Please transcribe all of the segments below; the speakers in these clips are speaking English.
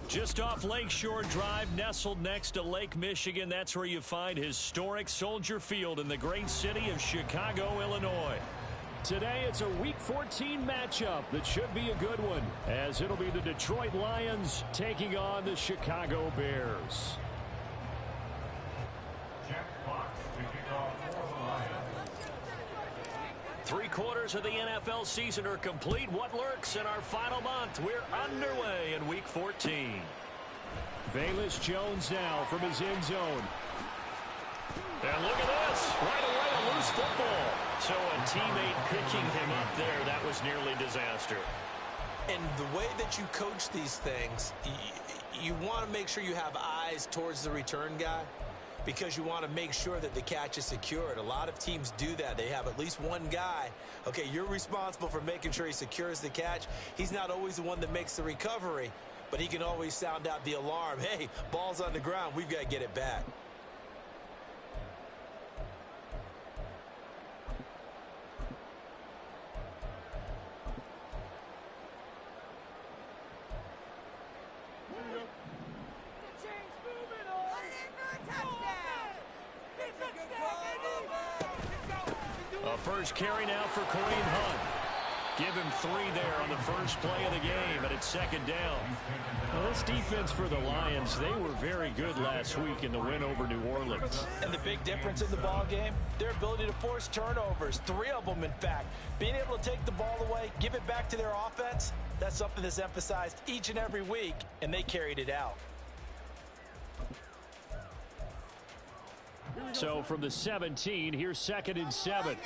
Just off Lakeshore Drive, nestled next to Lake Michigan, that's where you find historic Soldier Field in the great city of Chicago, Illinois. Today, it's a Week 14 matchup that should be a good one, as it'll be the Detroit Lions taking on the Chicago Bears. Three-quarters of the NFL season are complete. What lurks in our final month? We're underway in Week 14. Velus Jones now from his end zone. And look at this. Right away, a loose football. So a teammate picking him up there, that was nearly disaster. And the way that you coach these things, you want to make sure you have eyes towards the return guy, because you want to make sure that the catch is secured. A lot of teams do that. They have at least one guy. Okay, you're responsible for making sure he secures the catch. He's not always the one that makes the recovery, but he can always sound out the alarm. Hey, ball's on the ground. We've got to get it back. First carry now for Kareem Hunt. Give him 3 there on the first play of the game, and it's second down. Well, this defense for the Lions, they were very good last week in the win over New Orleans. And the big difference in the ball game, their ability to force turnovers, 3 of them in fact. Being able to take the ball away, give it back to their offense, that's something that's emphasized each and every week, and they carried it out. So from the 17, here's 2nd and 7.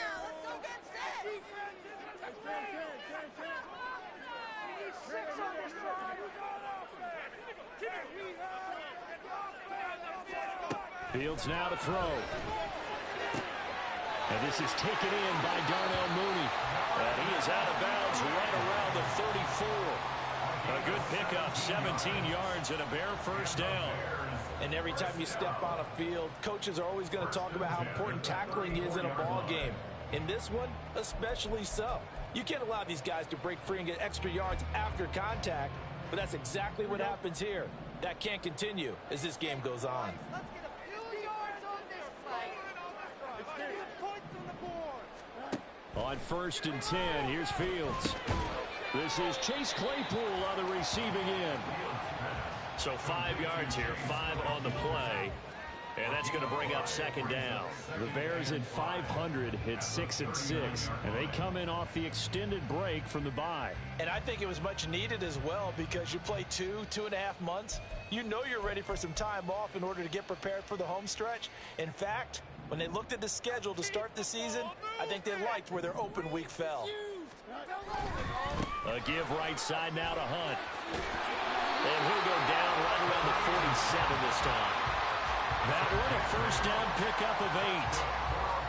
Fields now to throw. And this is taken in by Darnell Mooney. And he is out of bounds right around the 34. A good pickup, 17 yards and a Bear first down. And every time you step on a field, coaches are always going to talk about how important tackling is in a ball game. In this one, especially so. You can't allow these guys to break free and get extra yards after contact, but that's exactly what happens here. That can't continue as this game goes on. On 1st and 10, here's Fields. This is Chase Claypool on the receiving end. So 5 yards here, 5 on the play. And that's going to bring up second down. The Bears at 500 hit 6-6. And they come in off the extended break from the bye. And I think it was much needed as well, because you play 2.5 months. You know you're ready for some time off in order to get prepared for the home stretch. In fact, when they looked at the schedule to start the season, I think they liked where their open week fell. A give right side now to Hunt. And he'll go down right around the 47 this time. That one a first down pickup of 8.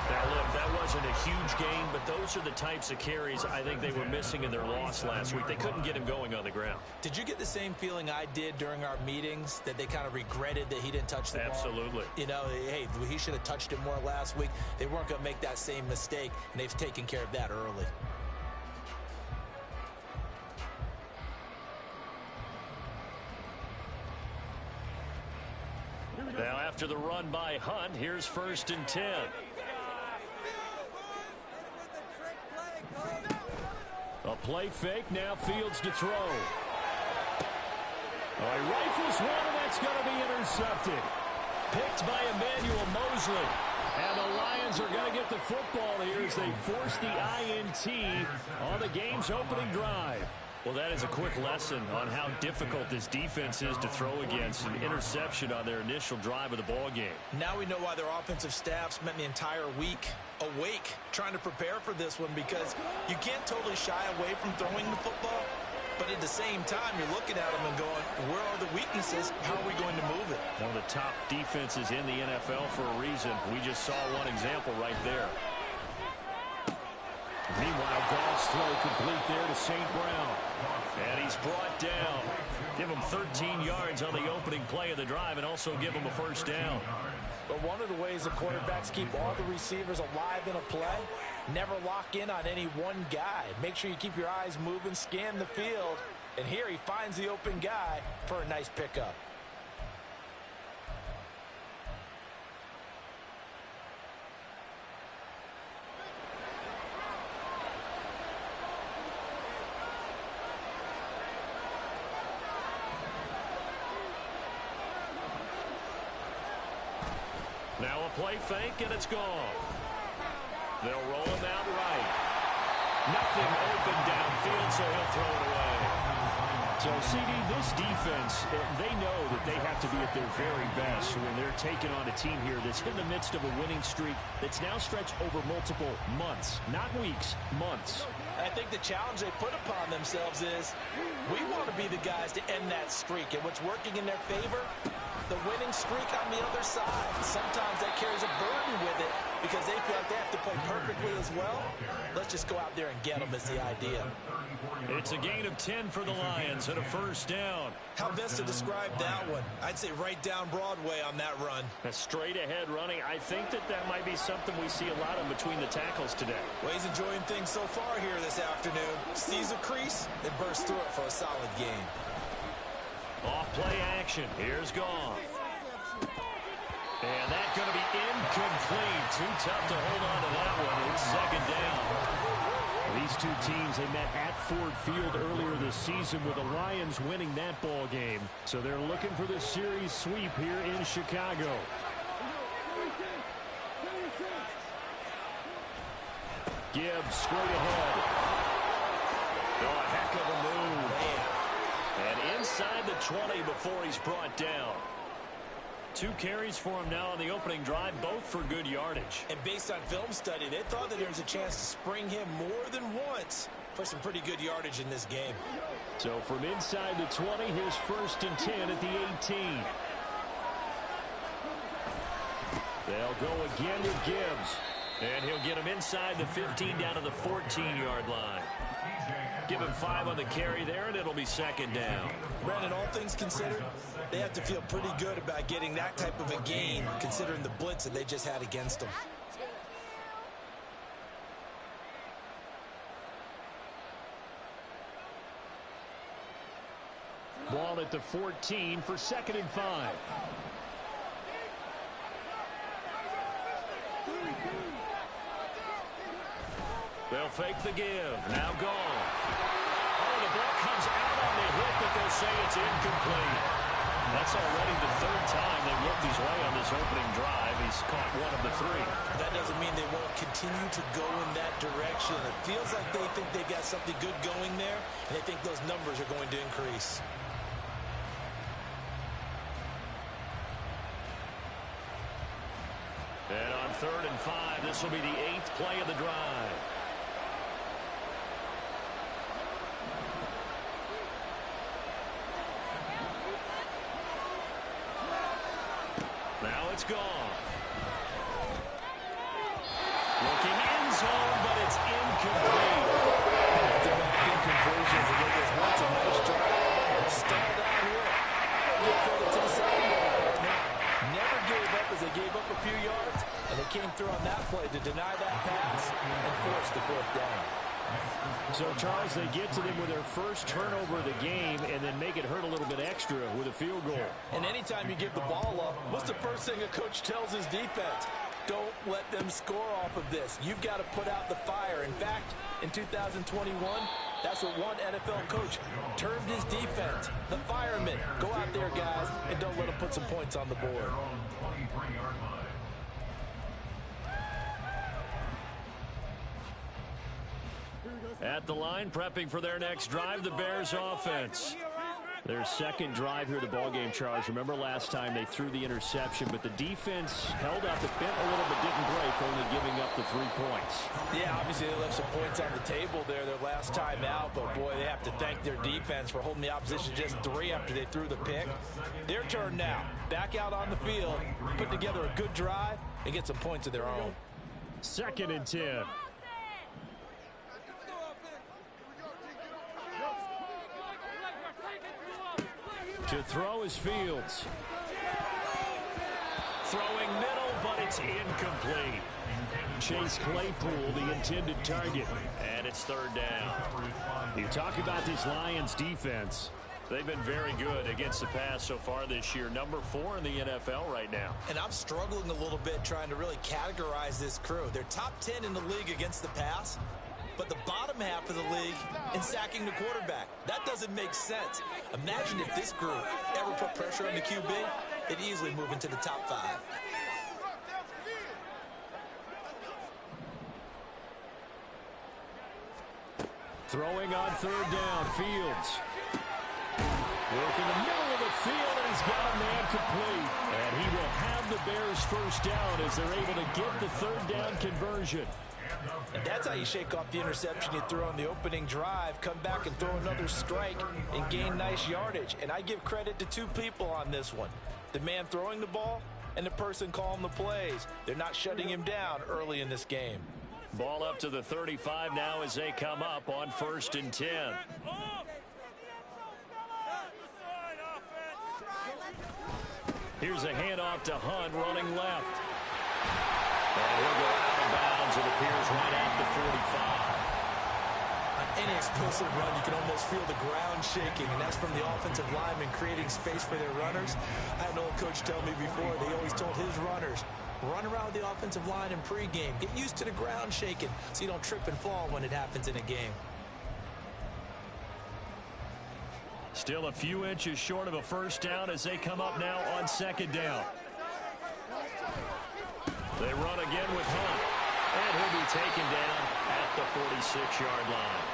Now, look, that wasn't a huge gain, but those are the types of carries I think they were missing in their loss last week. They couldn't get him going on the ground. Did you get the same feeling I did during our meetings, that they kind of regretted that he didn't touch the ball? Absolutely. You know, hey, he should have touched it more last week. They weren't going to make that same mistake, and they've taken care of that early. Now after the run by Hunt, here's 1st and 10. A play fake, now Fields to throw. He rifles one, and that's going to be intercepted. Picked by Emmanuel Mosley. And the Lions are going to get the football here as they force the INT on the game's opening drive. Well, that is a quick lesson on how difficult this defense is to throw against. An interception on their initial drive of the ball game. Now we know why their offensive staff spent the entire week awake trying to prepare for this one, because you can't totally shy away from throwing the football, but at the same time you're looking at them and going, where are the weaknesses? How are we going to move it? One of the top defenses in the NFL for a reason. We just saw one example right there. Meanwhile, Goff's throw complete there to St. Brown. And he's brought down. Give him 13 yards on the opening play of the drive and also give him a first down. But one of the ways the quarterbacks keep all the receivers alive in a play, never lock in on any one guy. Make sure you keep your eyes moving, scan the field. And here he finds the open guy for a nice pickup. Now a play fake, and it's gone. They'll roll him out right. Nothing open downfield, so he'll throw it away. So, CD, this defense, they know that they have to be at their very best when they're taking on a team here that's in the midst of a winning streak that's now stretched over multiple months, not weeks, months. I think the challenge they put upon themselves is we want to be the guys to end that streak. And what's working in their favor? The winning streak on the other side. Sometimes that carries a burden with it because they feel like they have to play perfectly as well. Let's just go out there and get them is the idea. It's a gain of 10 for the Lions and a first down. How best to describe that one? I'd say right down Broadway on that run. A straight ahead running. I think that might be something we see a lot of between the tackles today. Well, he's enjoying things so far here this afternoon. Sees a crease and bursts through it for a solid gain. Off play action. Here's Goff. And that's going to be incomplete. Too tough to hold on to that one. It's second down. These two teams, they met at Ford Field earlier this season with the Lions winning that ball game. So they're looking for the series sweep here in Chicago. Gibbs straight ahead. Oh, a heck of a move. And inside the 20 before he's brought down. 2 carries for him now on the opening drive, both for good yardage. And based on film study, they thought that there was a chance to spring him more than once for some pretty good yardage in this game. So from inside the 20, here's 1st and 10 at the 18. They'll go again with Gibbs. And he'll get him inside the 15 down to the 14-yard line. Give him 5 on the carry there, and it'll be second down. Brandon, all things considered, they have to feel pretty good about getting that type of a gain, considering the blitz that they just had against them. Ball at the 14 for 2nd and 5. They'll fake the give. Now Goff. Oh, the ball comes out on the hit, but they'll say it's incomplete. That's already the 3rd time they've looked his way on this opening drive. He's caught 1 of the 3. That doesn't mean they won't continue to go in that direction. It feels like they think they got something good going there, and they think those numbers are going to increase. And on 3rd and 5, this will be the 8th play of the drive. Now it's gone. Looking end zone, but it's incomplete. Back-to-back incompletions, and it was once a nice drive. Stalled out here. Give credit to the secondary. Never gave up as they gave up a few yards, and they came through on that play to deny that pass and force the 4th down. So, Charles, they get to them with their first turnover of the game and then make it hurt a little bit extra with a field goal. And anytime you give the ball up, what's the first thing a coach tells his defense? Don't let them score off of this. You've got to put out the fire. In fact, in 2021, that's what one NFL coach termed his defense. The firemen. Go out there, guys, and don't let them put some points on the board. At the line, prepping for their next drive, the Bears offense. Their second drive here, the ballgame, Charles. Remember last time they threw the interception, but the defense held up, it bent a little, but didn't break, only giving up the 3 points. Yeah, obviously they left some points on the table there their last time out, but boy, they have to thank their defense for holding the opposition just 3 after they threw the pick. Their turn now. Back out on the field, put together a good drive, and get some points of their own. 2nd and 10. To throw is Fields. Throwing middle. It's incomplete. Chase Claypool, the intended target. And it's third down. You talk about this Lions defense. They've been very good against the pass so far this year. Number 4 in the NFL right now. And I'm struggling a little bit trying to really categorize this crew. They're top 10 in the league against the pass, but the bottom half of the league in sacking the quarterback. That doesn't make sense. Imagine if this group ever put pressure on the QB, they'd easily move into the top 5. Throwing on third down, Fields. Work in the middle of the field, and he's got a man complete. And he will have the Bears first down as they're able to get the third down conversion. And that's how you shake off the interception you threw on the opening drive, come back and throw another strike and gain nice yardage. And I give credit to 2 people on this one. The man throwing the ball and the person calling the plays. They're not shutting him down early in this game. Ball up to the 35 now as they come up on 1st and 10. Here's a handoff to Hunt running left. And he'll go out of bounds. It appears right at the 45. On any explosive run, you can almost feel the ground shaking, and that's from the offensive linemen creating space for their runners. I had an old coach tell me before, they always told his runners, run around the offensive line in pregame. Get used to the ground shaking so you don't trip and fall when it happens in a game. Still a few inches short of a first down as they come up now on 2nd down. They run again with Hunt. And he'll be taken down at the 46-yard line.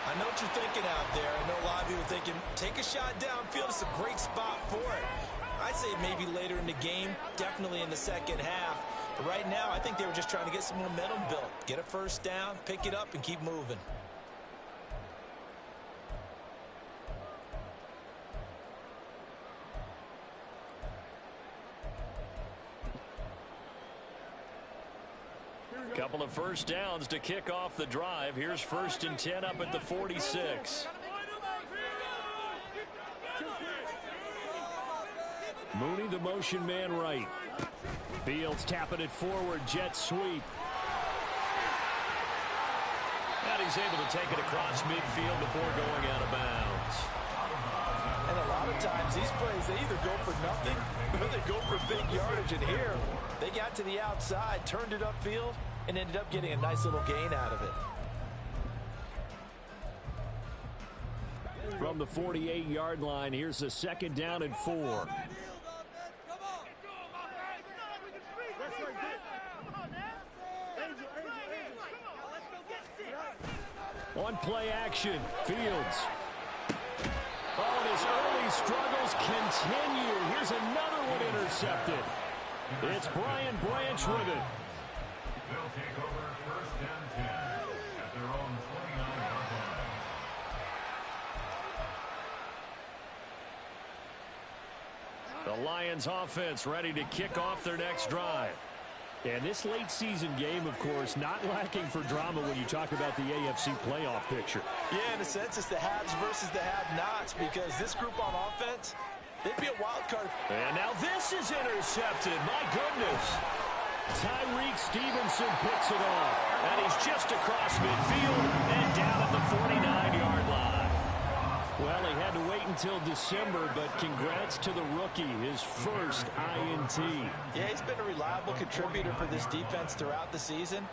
I know what you're thinking out there. I know a lot of you are thinking, take a shot downfield. It's a great spot for it. I'd say maybe later in the game, definitely in the second half. But right now, I think they were just trying to get some momentum built. Get a first down, pick it up, and keep moving. Couple of first downs to kick off the drive. Here's 1st and 10 up at the 46. Mooney, the motion man right. Fields tapping it forward, jet sweep. And he's able to take it across midfield before going out of bounds. And a lot of times these plays, they either go for nothing or they go for big yardage. And here, they got to the outside, turned it upfield, and ended up getting a nice little gain out of it. From the 48-yard line, here's a 2nd down and 4. On play action, Fields. Oh, and his early struggles continue. Here's another one intercepted. It's Brian Branch with it. They'll take over 1st and 10 at their own 29-yard line. The Lions offense ready to kick off their next drive. And this late season game, of course, not lacking for drama when you talk about the AFC playoff picture. Yeah, in a sense, it's the haves versus the have-nots, because this group on offense, they'd be a wild card. And now this is intercepted. My goodness. Tyreek Stevenson picks it off. And he's just across midfield and down at the 49-yard line. Well, he had to wait until December, but congrats to the rookie, his first INT. Yeah, he's been a reliable contributor for this defense throughout the season.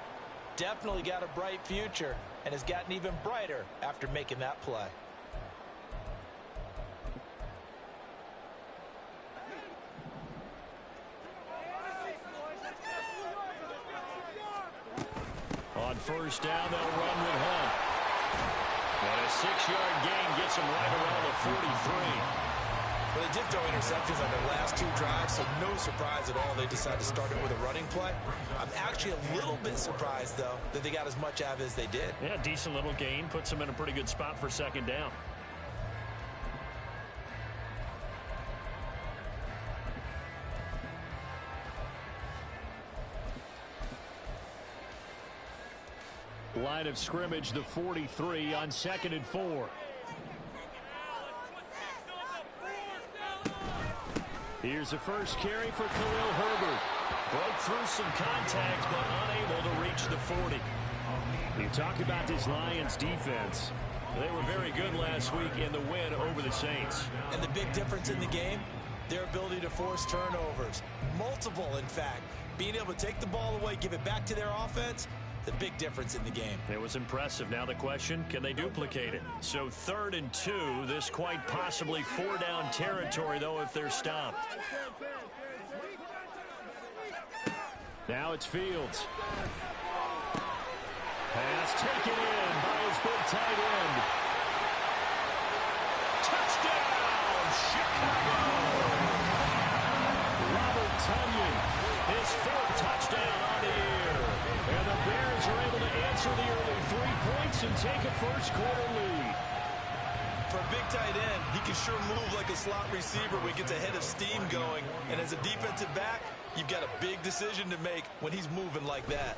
Definitely got a bright future and has gotten even brighter after making that play. On 1st down, they'll run with Hunt. And a 6-yard gain gets him right around the 43. Well, they did throw interceptions on their last 2 drives, so no surprise at all they decided to start it with a running play. I'm actually a little bit surprised, though, that they got as much out of it as they did. Yeah, decent little gain. Puts them in a pretty good spot for 2nd down. Line of scrimmage, the 43 on 2nd and 4. Here's the first carry for Khalil Herbert. Broke through some contact, but unable to reach the 40. You talk about this Lions defense. They were very good last week in the win over the Saints. And the big difference in the game, their ability to force turnovers. Multiple, in fact. Being able to take the ball away, give it back to their offense, the big difference in the game. It was impressive. Now the question, can they duplicate it? So 3rd and 2, this quite possibly 4-down territory, though, if they're stopped. Now it's Fields. Pass taken in by his big tight end. Touchdown, Chicago! Robert Tonyan, his 4th touchdown on the year. And the Bears are able to answer the early 3 points and take a first-quarter lead. For a big tight end, he can sure move like a slot receiver when he gets a head of steam going. And as a defensive back, you've got a big decision to make when he's moving like that.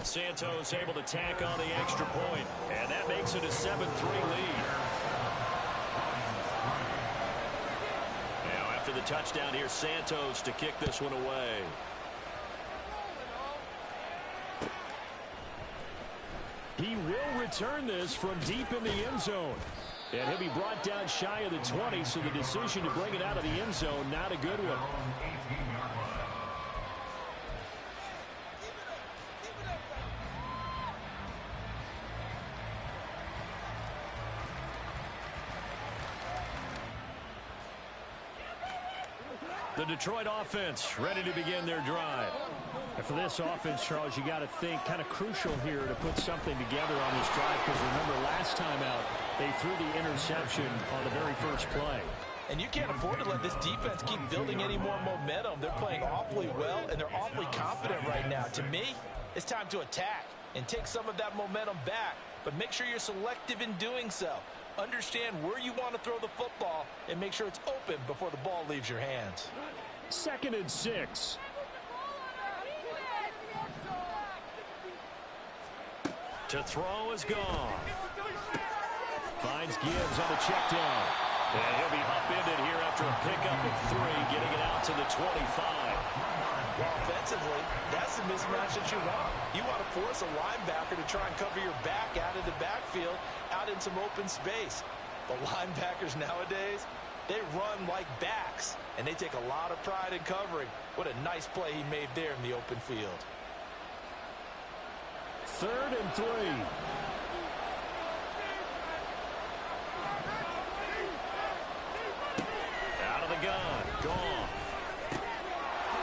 Santos able to tack on the extra point, and that makes it a 7-3 lead. Now after the touchdown here, Santos to kick this one away. He will return this from deep in the end zone. And he'll be brought down shy of the 20, so the decision to bring it out of the end zone, not a good one. The Detroit offense ready to begin their drive. And for this offense, Charles, you got to think kind of crucial here to put something together on this drive, because remember last time out they threw the interception on the very first play. And you can't afford to let this defense keep building any more momentum. They're playing awfully well, and they're awfully confident right now. To me, it's time to attack and take some of that momentum back, but make sure you're selective in doing so. Understand where you want to throw the football and make sure it's open before the ball leaves your hands. 2nd and 6. To throw is gone. Finds Gibbs on the check down. And he'll be upended here after a pickup of 3, getting it out to the 25. Well, offensively, that's the mismatch that you want. You want to force a linebacker to try and cover your back out of the backfield, out in some open space. But linebackers nowadays, they run like backs, and they take a lot of pride in covering. What a nice play he made there in the open field. 3rd and 3. Out of the gun. Gone.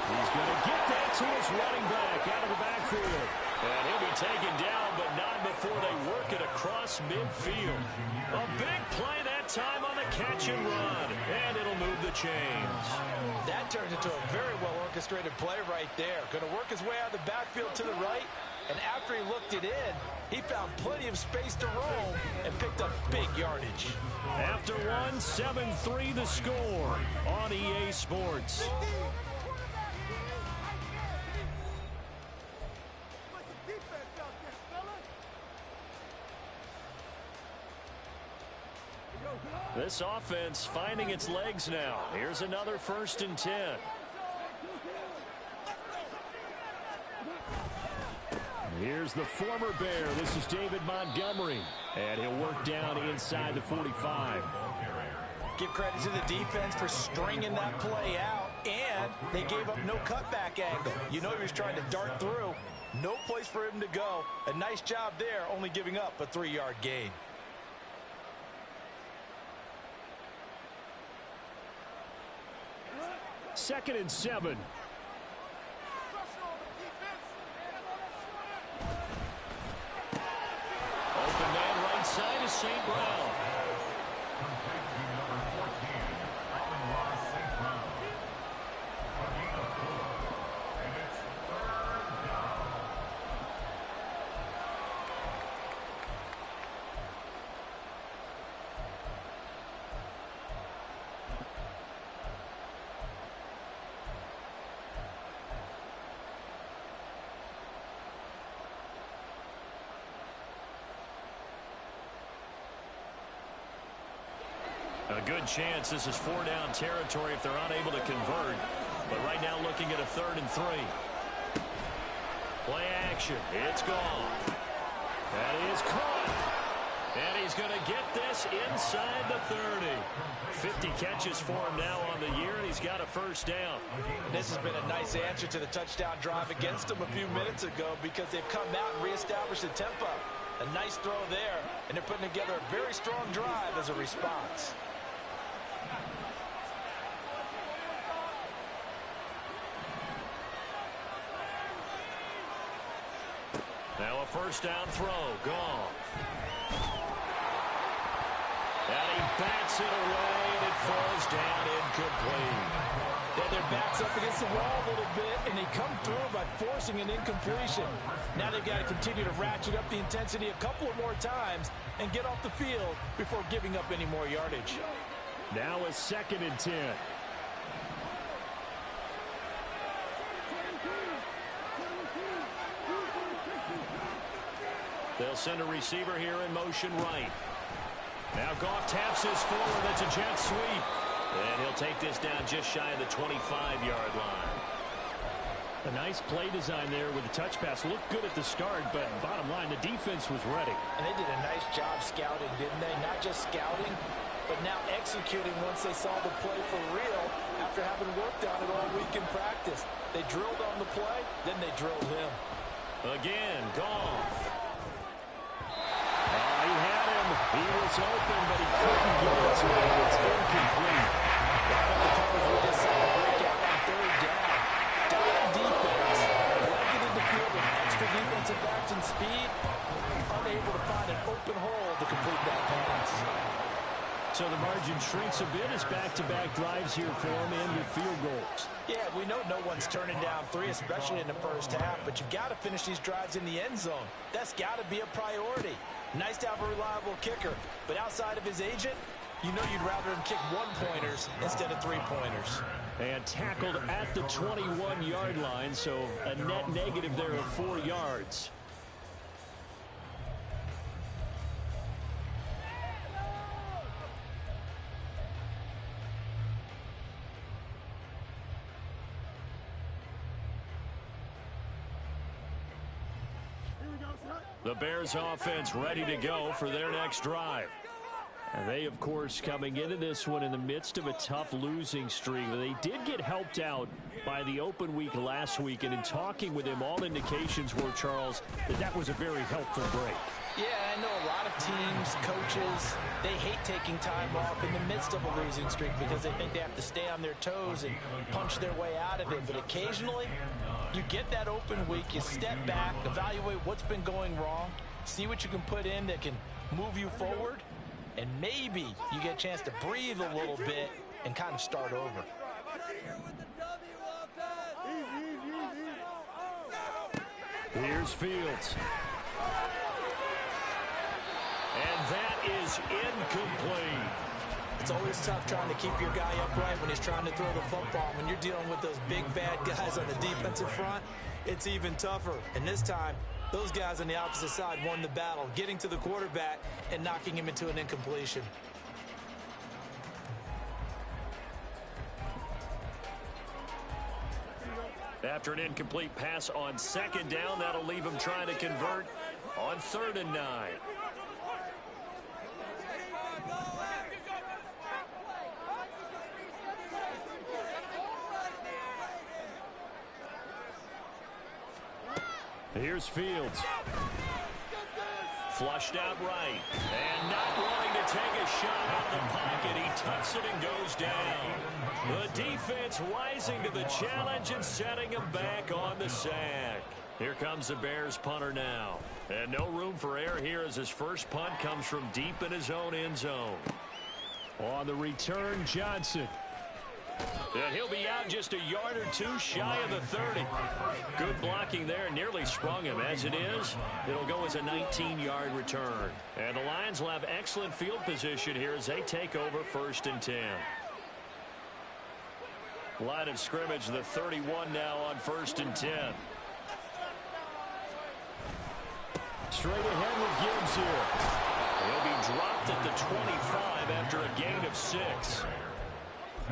He's going to get that to his running back out of the backfield. And he'll be taken down, but not before they work it across midfield. A big play that time on the catch and run. And it'll move the chains. That turned into a very well-orchestrated play right there. Going to work his way out of the backfield to the right. And after he looked it in, he found plenty of space to roam and picked up big yardage. After 7-3 the score on EA Sports. This offense finding its legs now. Here's another 1st and 10. Here's the former Bear. This is David Montgomery. And he'll work down inside the 45. Give credit to the defense for stringing that play out. And they gave up no cutback angle. You know he was trying to dart through. No place for him to go. A nice job there, only giving up a 3-yard gain. Second and 7. Open man right side is St. Brown. A good chance this is 4-down territory if they're unable to convert. But right now looking at a 3rd and 3. Play action. It's gone. That is caught. And he's going to get this inside the 30. 50 catches for him now on the year, and he's got a first down. This has been a nice answer to the touchdown drive against them a few minutes ago because they've come out and reestablished the tempo. A nice throw there, and they're putting together a very strong drive as a response. Now a first down throw. Gone. And he bats it away, and it falls down incomplete. Yeah, their back's up against the wall a little bit, and they come through by forcing an incompletion. Now they've got to continue to ratchet up the intensity a couple of more times and get off the field before giving up any more yardage. Now a 2nd and 10. They'll send a receiver here in motion right. Now Goff taps his forward. That's a jet sweep. And he'll take this down just shy of the 25-yard line. A nice play design there with the touch pass. Looked good at the start, but bottom line, the defense was ready. And they did a nice job scouting, didn't they? Not just scouting, but now executing once they saw the play for real after having worked on it all week in practice. They drilled on the play, then they drilled him. Again, Goff. He had him. He was open, but he couldn't get it to him. It's incomplete. Right on the coverage, we just saw a breakout on 3rd down. Dime defense, blanketed the field with extra defensive backs and speed, unable to find an open hole to complete that pass. So the margin shrinks a bit as back-to-back drives here for him and with field goals. Yeah, we know no one's turning down 3, especially in the first half, but you've got to finish these drives in the end zone. That's got to be a priority. Nice to have a reliable kicker, but outside of his agent, you know you'd rather him kick 1-pointers instead of 3-pointers. And tackled at the 21-yard line, so a net negative there of 4 yards. The Bears offense ready to go for their next drive. And they, of course, coming into this one in the midst of a tough losing streak. They did get helped out by the open week last week, and in talking with him, all indications were, Charles, that was a very helpful break. Yeah, I know a lot of teams, coaches, they hate taking time off in the midst of a losing streak because they think they have to stay on their toes and punch their way out of it. But occasionally, you get that open week, you step back, evaluate what's been going wrong, see what you can put in that can move you forward, and maybe you get a chance to breathe a little bit and kind of start over. Here's Fields. And that is incomplete. It's always tough trying to keep your guy upright when he's trying to throw the football. When you're dealing with those big, bad guys on the defensive front, it's even tougher. And this time, those guys on the opposite side won the battle, getting to the quarterback and knocking him into an incompletion. After an incomplete pass on 2nd down, that'll leave him trying to convert on 3rd and 9. Here's Fields. Flushed out right. And not wanting to take a shot out of the pocket. He tucks it and goes down. The defense rising to the challenge and setting him back on the sack. Here comes the Bears punter now. And no room for error here as his first punt comes from deep in his own end zone. On the return, Johnson. And he'll be out just a yard or two shy of the 30. Good blocking there, nearly sprung him. As it is, it'll go as a 19-yard return. And the Lions will have excellent field position here as they take over 1st and 10. Line of scrimmage, the 31 now on 1st and 10. Straight ahead with Gibbs here. He'll be dropped at the 25 after a gain of 6.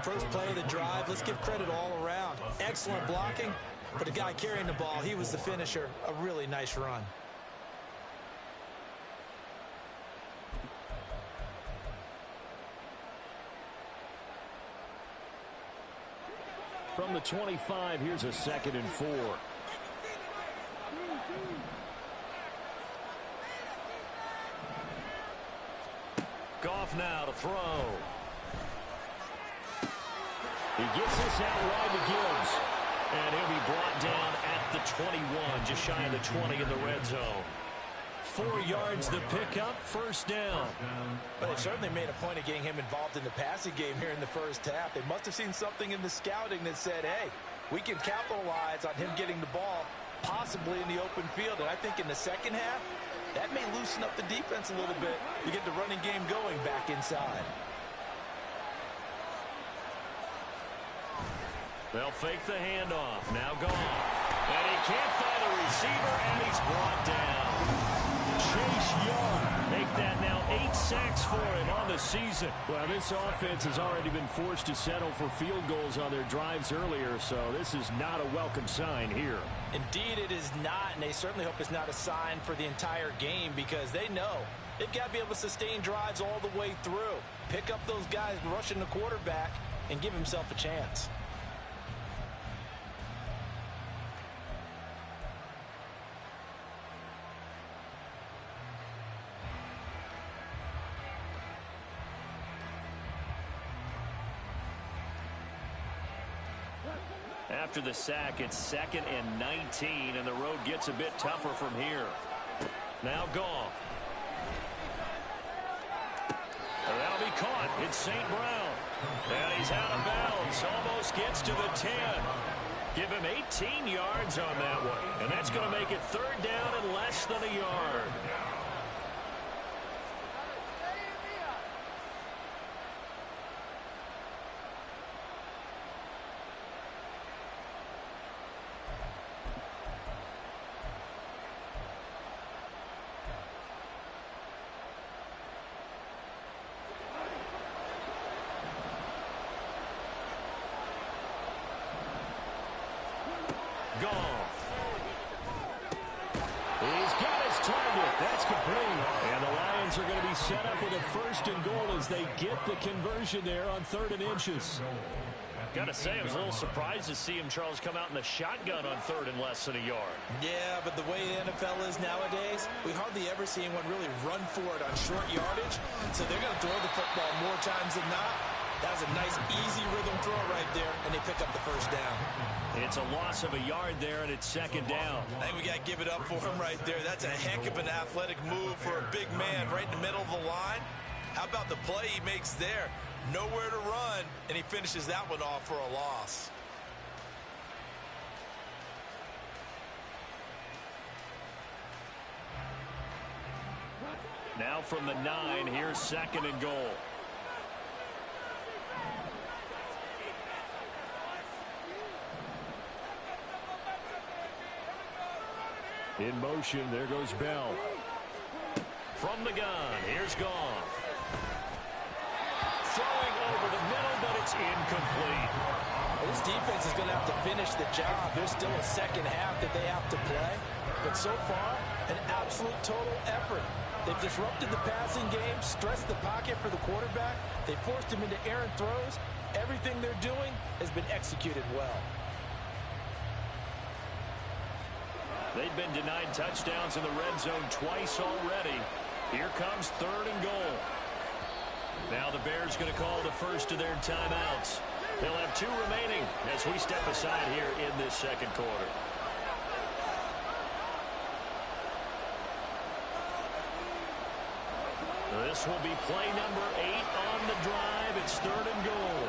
First play of the drive, let's give credit all around. Excellent blocking, but the guy carrying the ball, he was the finisher. A really nice run. From the 25, here's a 2nd and 4. Goff now to throw. He gets this out wide to Gibbs. And he'll be brought down at the 21, just shy of the 20 in the red zone. 4 yards to pick up, first down. But they certainly made a point of getting him involved in the passing game here in the first half. They must have seen something in the scouting that said, hey, we can capitalize on him getting the ball, possibly in the open field. And I think in the second half, that may loosen up the defense a little bit to get the running game going back inside. They'll fake the handoff. Now Goff. And he can't find a receiver, and he's brought down. Chase Young. Make that now 8 sacks for him on the season. Well, this offense has already been forced to settle for field goals on their drives earlier, so this is not a welcome sign here. Indeed, it is not, and they certainly hope it's not a sign for the entire game because they know they've got to be able to sustain drives all the way through. Pick up those guys rushing the quarterback and give himself a chance. After the sack, it's 2nd and 19, and the road gets a bit tougher from here. Now Goff. And that'll be caught. It's St. Brown. And he's out of bounds. Almost gets to the 10. Give him 18 yards on that one. And that's going to make it 3rd down and less than a yard. Goff. He's got his target. That's complete. And the Lions are going to be set up with a 1st and goal as they get the conversion there on 3rd and inches. Got to say, I was a little surprised to see him, Charles, come out in the shotgun on 3rd and less than a yard. Yeah, but the way the NFL is nowadays, we hardly ever see anyone really run for it on short yardage. So they're going to throw the football more times than not. That was a nice, easy rhythm throw right there, and they pick up the 1st down. It's a loss of a yard there, and it's 2nd down. I think we got to give it up for him right there. That's a heck of an athletic move for a big man right in the middle of the line. How about the play he makes there? Nowhere to run, and he finishes that one off for a loss. Now from the 9, here's 2nd and goal. In motion, there goes Bell. From the gun, here's Goff. Throwing over the middle, but it's incomplete. Well, this defense is going to have to finish the job. There's still a second half that they have to play. But so far, an absolute total effort. They've disrupted the passing game, stressed the pocket for the quarterback. They forced him into errant throws. Everything they're doing has been executed well. They've been denied touchdowns in the red zone twice already. Here comes 3rd and goal. Now the Bears going to call the first of their timeouts. They'll have 2 remaining as we step aside here in this 2nd quarter. This will be play number 8 on the drive. It's 3rd and goal.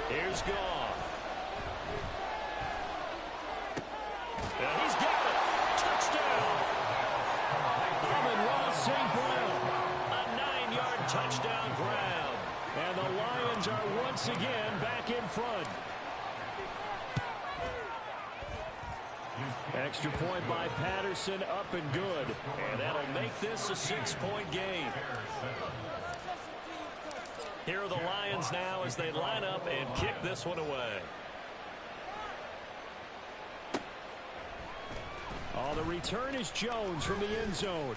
Here's Goff. And he's got it. Touchdown. Amon-Ra St. Brown. A 9-yard touchdown grab. And the Lions are once again back in front. Extra point by Patterson, up and good. And that'll make this a 6-point game. Here are the Lions now as they line up and kick this one away. Oh, the return is Jones from the end zone.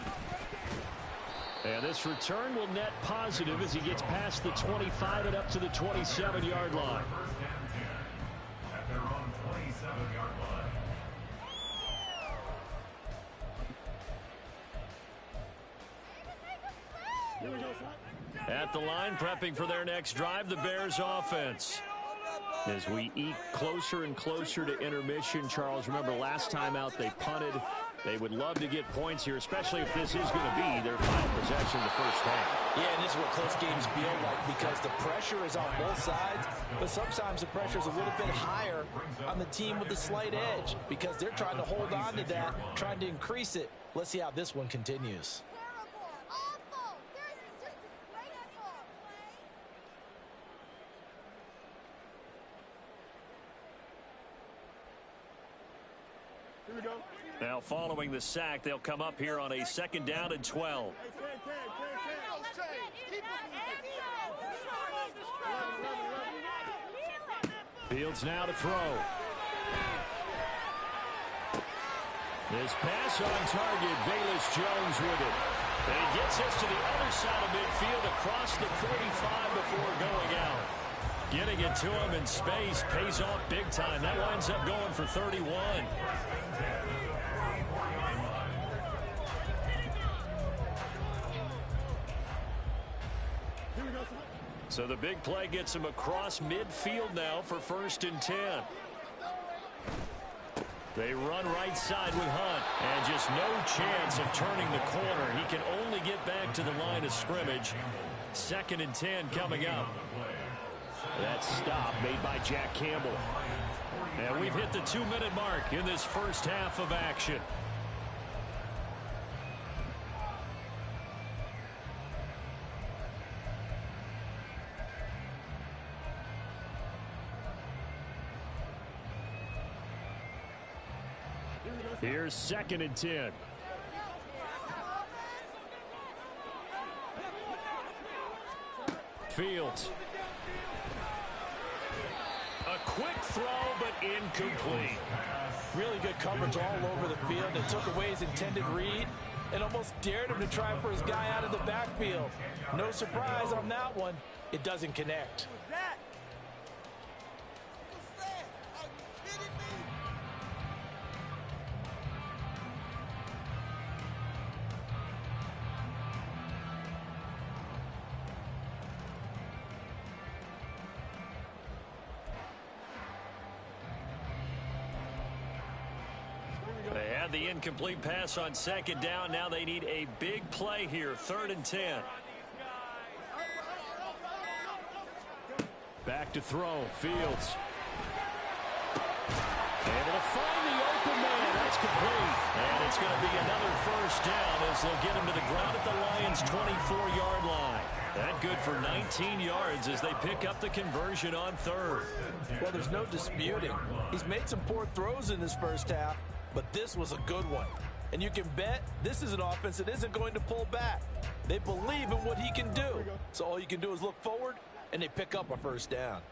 And this return will net positive as he gets past the 25 and up to the 27-yard line. At their own 27-yard line. At the line, prepping for their next drive, the Bears offense. As we eke closer and closer to intermission, Charles, remember last time out they punted. They would love to get points here, especially if this is going to be their final possession of the first half. Yeah, and this is what close games feel like because the pressure is on both sides, but sometimes the pressure is a little bit higher on the team with the slight edge because they're trying to hold on to that, trying to increase it. Let's see how this one continues. Now following the sack, they'll come up here on a 2nd down and 12. Fields now to throw. This pass on target, Velus Jones with it. And he gets us to the other side of midfield across the 45 before going out. Getting it to him in space pays off big time. That winds up going for 31. So the big play gets him across midfield now for 1st and 10. They run right side with Hunt. And just no chance of turning the corner. He can only get back to the line of scrimmage. 2nd and 10 coming up. That stop made by Jack Campbell. And we've hit the 2-minute mark in this first half of action. Here's 2nd and 10. Fields. A quick throw, but incomplete. Really good coverage all over the field. They took away his intended read and almost dared him to try for his guy out of the backfield. No surprise on that one. It doesn't connect. They had the incomplete pass on 2nd down. Now they need a big play here. 3rd and 10. Back to throw. Fields. Able to find the open man. That's complete. And it's going to be another 1st down as they'll get him to the ground at the Lions' 24-yard line. That good for 19 yards as they pick up the conversion on 3rd. Well, there's no disputing. He's made some poor throws in this first half, but this was a good one. And you can bet this is an offense that isn't going to pull back. They believe in what he can do. So all you can do is look forward, and they pick up a 1st down.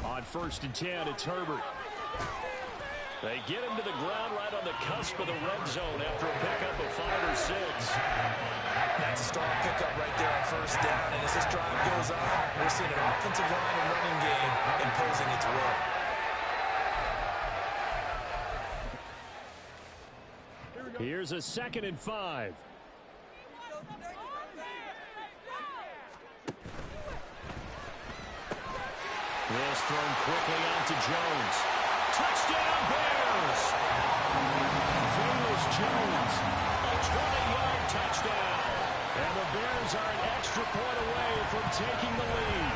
On 1st and 10, it's Herbert. They get him to the ground right on the cusp of the red zone after a pickup of 5 or 6. That's a strong pickup right there on 1st down. And as this drive goes on, we're seeing an offensive line and running game imposing its will. Here's a 2nd and 5. This thrown quickly out to Jones. Touchdown Bears! Velus Jones, a 20-yard touchdown. And the Bears are an extra point away from taking the lead.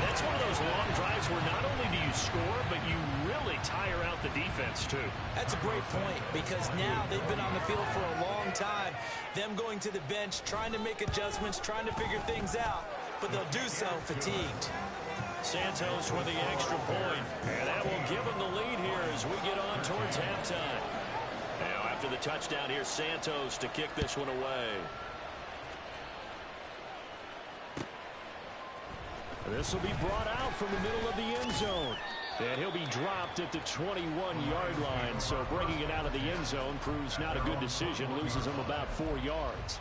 That's one of those long drives where not only do you score, but you really tire out the defense too. That's a great point because now they've been on the field for a long time. Them going to the bench, trying to make adjustments, trying to figure things out, but they'll do so fatigued. Santos with the extra point, and that will give them the lead here as we get on towards halftime. Now, after the touchdown here, Santos to kick this one away. This will be brought out from the middle of the end zone. And he'll be dropped at the 21-yard line. So bringing it out of the end zone proves not a good decision. Loses him about 4 yards.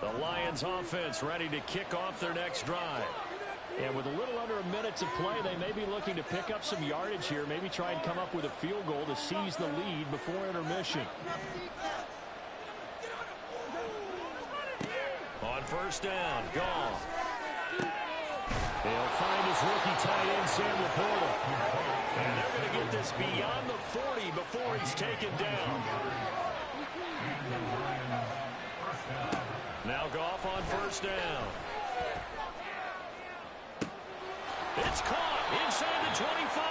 The Lions offense ready to kick off their next drive. And with a little under a minute to play, they may be looking to pick up some yardage here. Maybe try and come up with a field goal to seize the lead before intermission. On first down, Gall. He'll find his rookie tight end, Sam Laporta. And they're going to get this beyond the 40 before he's taken down. Now Goff on first down. It's caught inside the 25.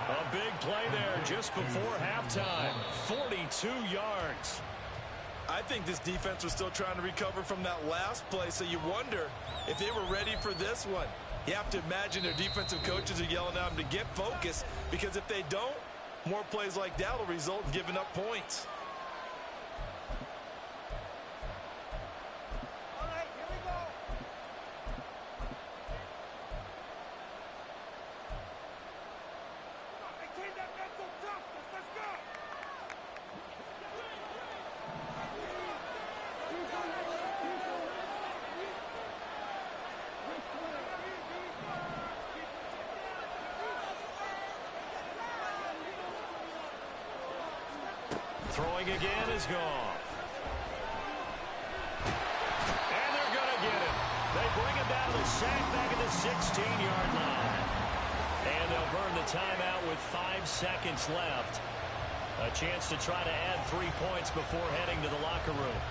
A big play there just before halftime. 42 yards. I think this defense was still trying to recover from that last play, so you wonder if they were ready for this one. You have to imagine their defensive coaches are yelling at them to get focused, because if they don't, more plays like that will result in giving up points. Throwing again is Goff. And they're going to get him. They bring him down to the sack back at the 16-yard line. And they'll burn the timeout with 5 seconds left. A chance to try to add 3 points before heading to the locker room.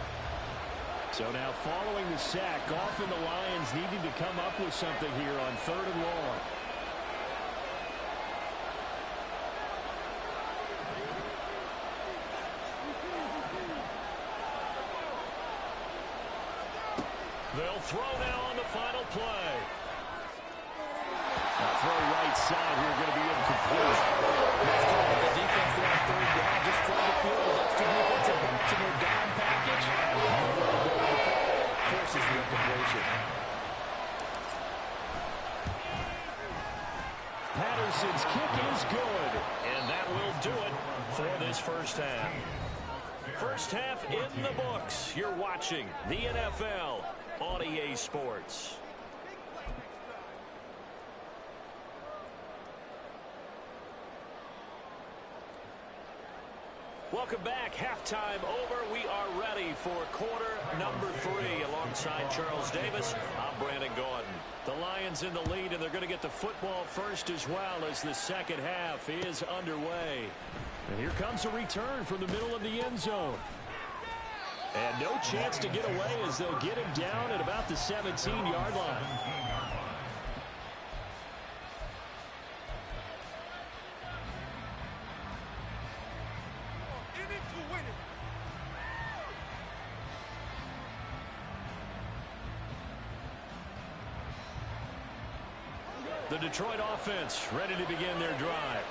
So now following the sack, Goff and the Lions needing to come up with something here on 3rd and long. They'll throw now on the final play. A throw right side here going to be incomplete. That's good. The defense there on 3rd down just throw the field with extra defensive backs in their down package. Forces the incompletion. Patterson's kick is good. And that will do it for this first half. First half in the books. You're watching the NFL on EA Sports. Welcome back. Halftime over. We are ready for quarter number 3 alongside Charles Davis. I'm Brandon Gordon. The Lions in the lead, and they're going to get the football first as well as the second half is underway. And here comes a return from the middle of the end zone. And no chance to get away as they'll get him down at about the 17-yard line. The Detroit offense ready to begin their drive.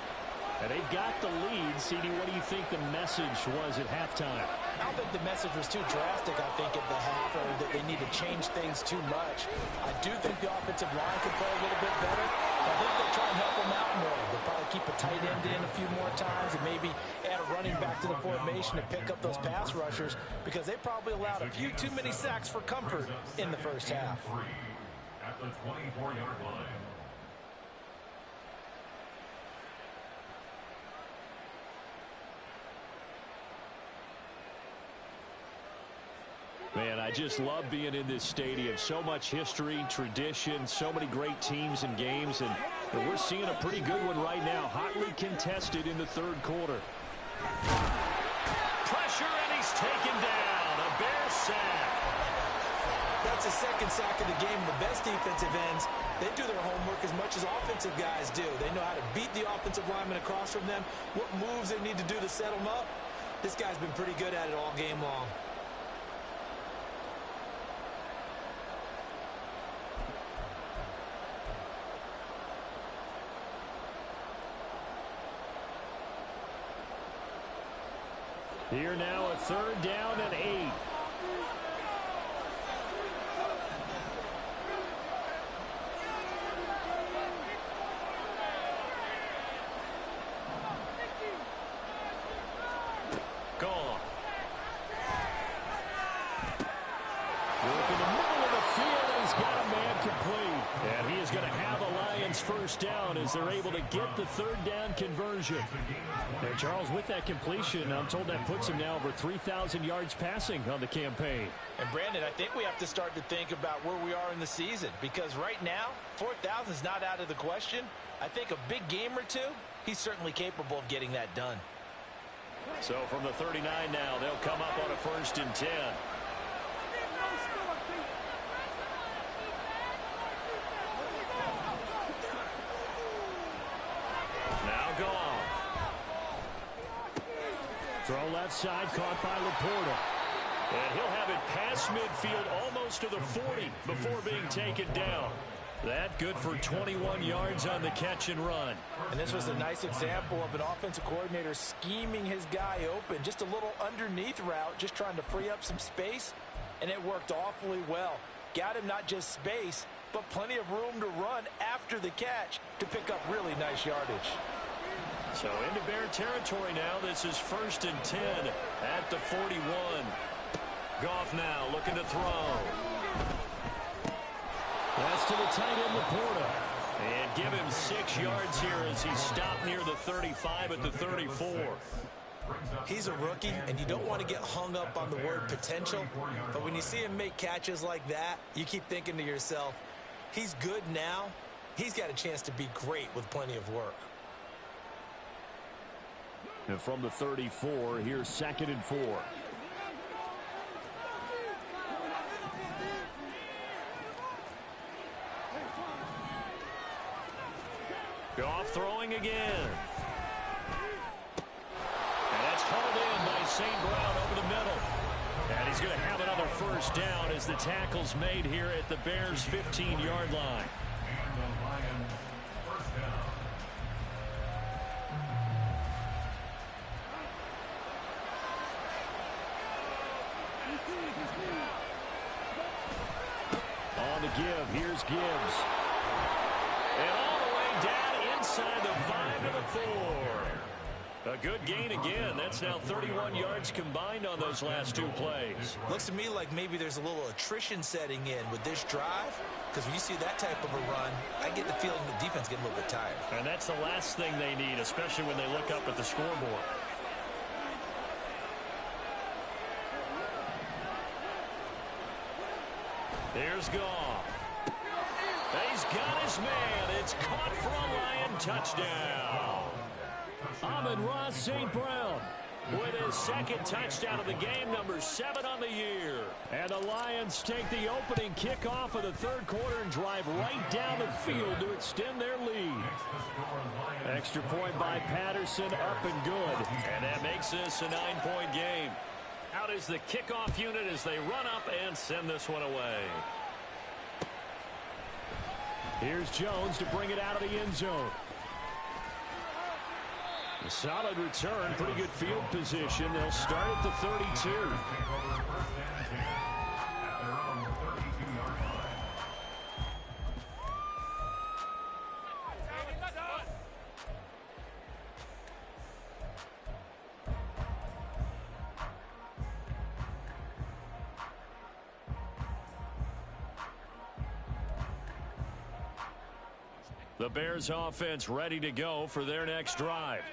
And they've got the lead. CD, what do you think the message was at halftime? I don't think the message was too drastic, I think, at the half, or that they need to change things too much. I do think the offensive line can play a little bit better. I think they'll try and help them out more. They'll probably keep a tight end in a few more times and maybe add a running back to the formation to pick up those pass rushers, because they probably allowed a few too many sacks for comfort in the first half. At the 24-yard line. Man, I just love being in this stadium. So much history, tradition, so many great teams and games, and we're seeing a pretty good one right now. Hotly contested in the 3rd quarter. Pressure, and he he's taken down. A Bear sack. That's the second sack of the game. The best defensive ends, they do their homework as much as offensive guys do. They know how to beat the offensive lineman across from them, what moves they need to do to set them up. This guy's been pretty good at it all game long. Here now, a 3rd down and 8. Gone. Work in the middle of the field, and he's got a man complete. And he is going to have a Lions 1st down as they're able to get the 3rd down conversion. And Charles, with that completion, I'm told that puts him now over 3,000 yards passing on the campaign. And Brandon, I think we have to start to think about where we are in the season, because right now, 4,000 is not out of the question. I think a big game or two, he's certainly capable of getting that done. So from the 39 now, they'll come up on a 1st and 10. Now gone. Throw left side, caught by Laporta. And he'll have it past midfield almost to the 40 before being taken down. That good for 21 yards on the catch and run. And this was a nice example of an offensive coordinator scheming his guy open. Just a little underneath route, just trying to free up some space. And it worked awfully well. Got him not just space, but plenty of room to run after the catch to pick up really nice yardage. So into Bear territory now. This is 1st and 10 at the 41. Goff now looking to throw. That's to the tight end, Laporta. And give him 6 yards here as he stopped near the 35 at the 34. He's a rookie, and you don't want to get hung up on the word potential. But when you see him make catches like that, you keep thinking to yourself, he's good now. He's got a chance to be great with plenty of work. And from the 34, here's 2nd and 4. Goff throwing again. And that's hauled in by St. Brown over the middle. And he's going to have another 1st down as the tackle's made here at the Bears' 15-yard line. And the Lions 1st down. On the give, here's Gibbs. And all the way down inside the 5 to the 4. A good gain again. That's now 31 yards combined on those last 2 plays. Looks to me like maybe there's a little attrition setting in with this drive, because when you see that type of a run, I get the feeling the defense getting a little bit tired. And that's the last thing they need, especially when they look up at the scoreboard. There's Goff. He's got his man. It's caught for a Lion touchdown. Amon-Ra St. Brown with his 2nd touchdown of the game, number 7 on the year. And the Lions take the opening kickoff of the 3rd quarter and drive right down the field to extend their lead. Extra point by Patterson, up and good. And that makes this a 9-point game. Out is the kickoff unit as they run up and send this one away. Here's Jones to bring it out of the end zone. A solid return, pretty good field position. They'll start at the 32. The Bears offense ready to go for their next drive.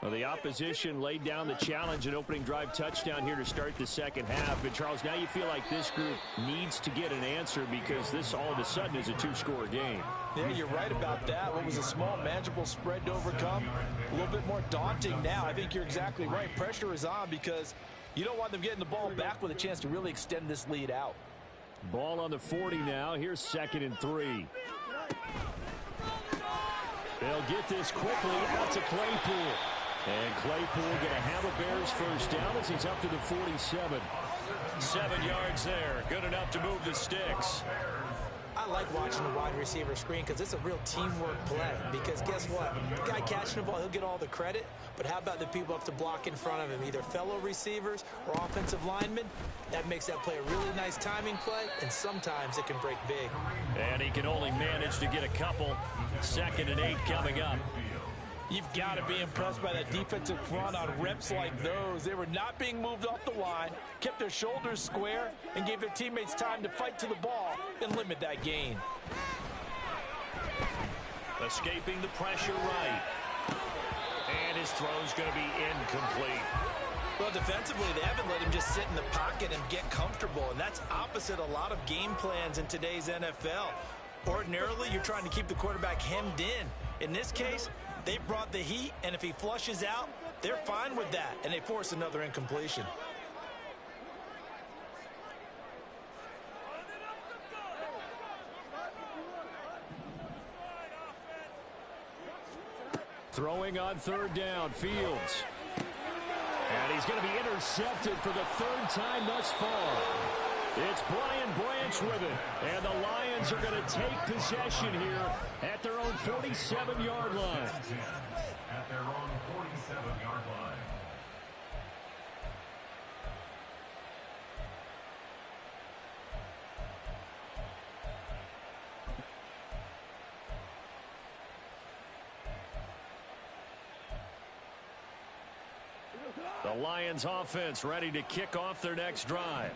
Well, the opposition laid down the challenge, an opening drive touchdown here to start the 2nd half. And Charles, now you feel like this group needs to get an answer because this all of a sudden is a 2-score game. Yeah, you're right about that. What was a small, manageable spread to overcome, a little bit more daunting now. I think you're exactly right. Pressure is on because You don't want them getting the ball back with a chance to really extend this lead out. Ball on the 40 now. Here's 2nd and 3. They'll get this quickly out to Claypool. And Claypool going to have a Bears first down as he's up to the 47. 7 yards there. Good enough to move the sticks. I like watching the wide receiver screen because it's a real teamwork play. Because guess what? The guy catching the ball, he'll get all the credit. But how about the people up to block in front of him, either fellow receivers or offensive linemen? That makes that play a really nice timing play, and sometimes it can break big. And he can only manage to get a couple. 2nd and 8 coming up. You've got to be impressed by that defensive front on reps like those. They were not being moved off the line, kept their shoulders square, and gave their teammates time to fight to the ball and limit that gain. Escaping the pressure right. And his throw's going to be incomplete. Well, defensively, they haven't let him just sit in the pocket and get comfortable, and that's opposite a lot of game plans in today's NFL. Ordinarily, you're trying to keep the quarterback hemmed in. In this case, they brought the heat, and if he flushes out, they're fine with that, and they force another incompletion. Throwing on 3rd down, Fields. And he's going to be intercepted for the 3rd time thus far. It's Brian Branch with it. And the Lions are going to take possession here at their own 47-yard line. At their own 47-yard line. The Lions offense ready to kick off their next drive.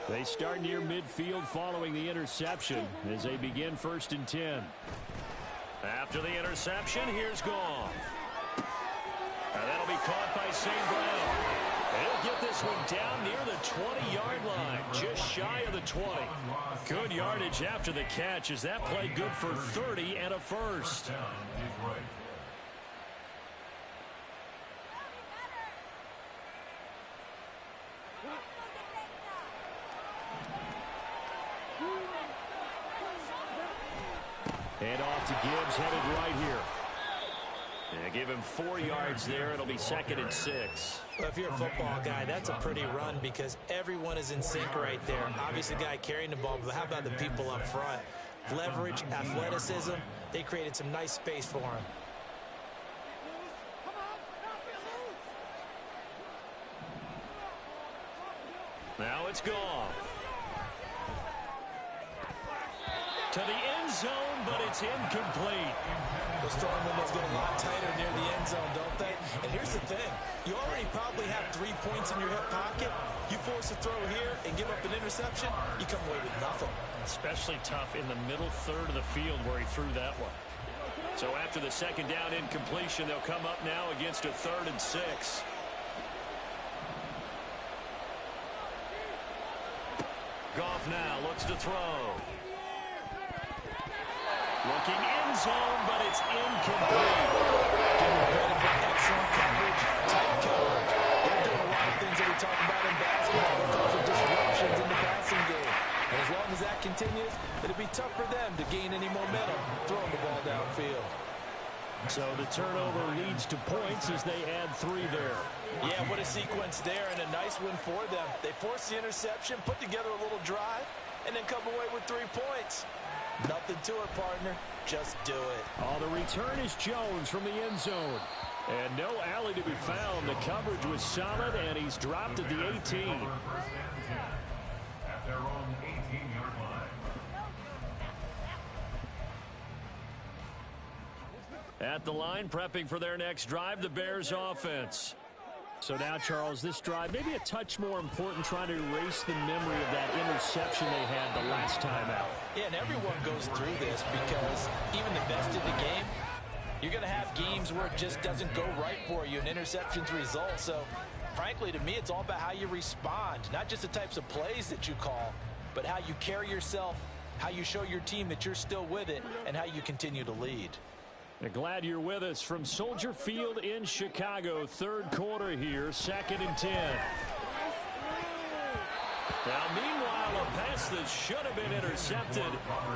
They start near midfield following the interception as they begin 1st and 10. After the interception, here's Goff. And that'll be caught by St. Brown. He'll get this one down near the 20-yard line, just shy of the 20. Good yardage after the catch as that play good for 30 and a first. And off to Gibbs, headed right here. Yeah, give him 4 yards there. It'll be 2nd and 6. Well, if you're a football guy, that's a pretty run because everyone is in sync right there. Obviously, the guy carrying the ball, but how about the people up front? Leverage, athleticism, they created some nice space for him. Now it's Goff. To the end zone, but it's incomplete. Those throwing windows get a lot tighter near the end zone, don't they? And here's the thing. You already probably have 3 points in your hip pocket. You force a throw here and give up an interception, you come away with nothing. Especially tough in the middle third of the field where he threw that one. So after the 2nd down incompletion, they'll come up now against a 3rd and 6. Goff now looks to throw. Looking end zone, but it's incomplete. Give him credit for excellent coverage, tight coverage. They're doing a lot of things that we talk about in basketball that cause disruptions in the passing game. And as long as that continues, it'll be tough for them to gain any momentum throwing the ball downfield. So the turnover leads to points as they add 3 there. Yeah, what a sequence there and a nice win for them. They forced the interception, put together a little drive, and then come away with 3 points. Nothing to it, partner. Just do it. Oh, the return is Jones from the end zone. And no alley to be found. The coverage was solid, and he's dropped at the 18. At their own 18-yard line. At the line, prepping for their next drive, the Bears offense. So now, Charles, this drive, maybe a touch more important, trying to erase the memory of that interception they had the last time out. Yeah, and everyone goes through this because even the best in the game, you're going to have games where it just doesn't go right for you, and interceptions result. So, frankly, to me, it's all about how you respond, not just the types of plays that you call, but how you carry yourself, how you show your team that you're still with it, and how you continue to lead. Glad you're with us from Soldier Field in Chicago. 3rd quarter here, 2nd and 10. Now, meanwhile, a pass that should have been intercepted,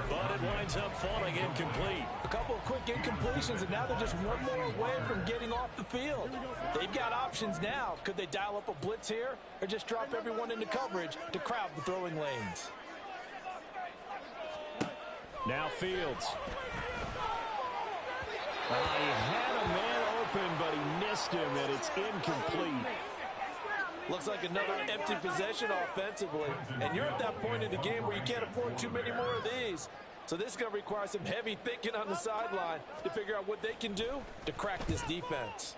but it winds up falling incomplete. A couple of quick incompletions, and now they're just one more away from getting off the field. They've got options now. Could they dial up a blitz here or just drop everyone into coverage to crowd the throwing lanes? Now Fields. He had a man open, but he missed him, and it's incomplete. Looks like another empty possession offensively. And you're at that point in the game where you can't afford too many more of these. So this is going to require some heavy thinking on the sideline to figure out what they can do to crack this defense.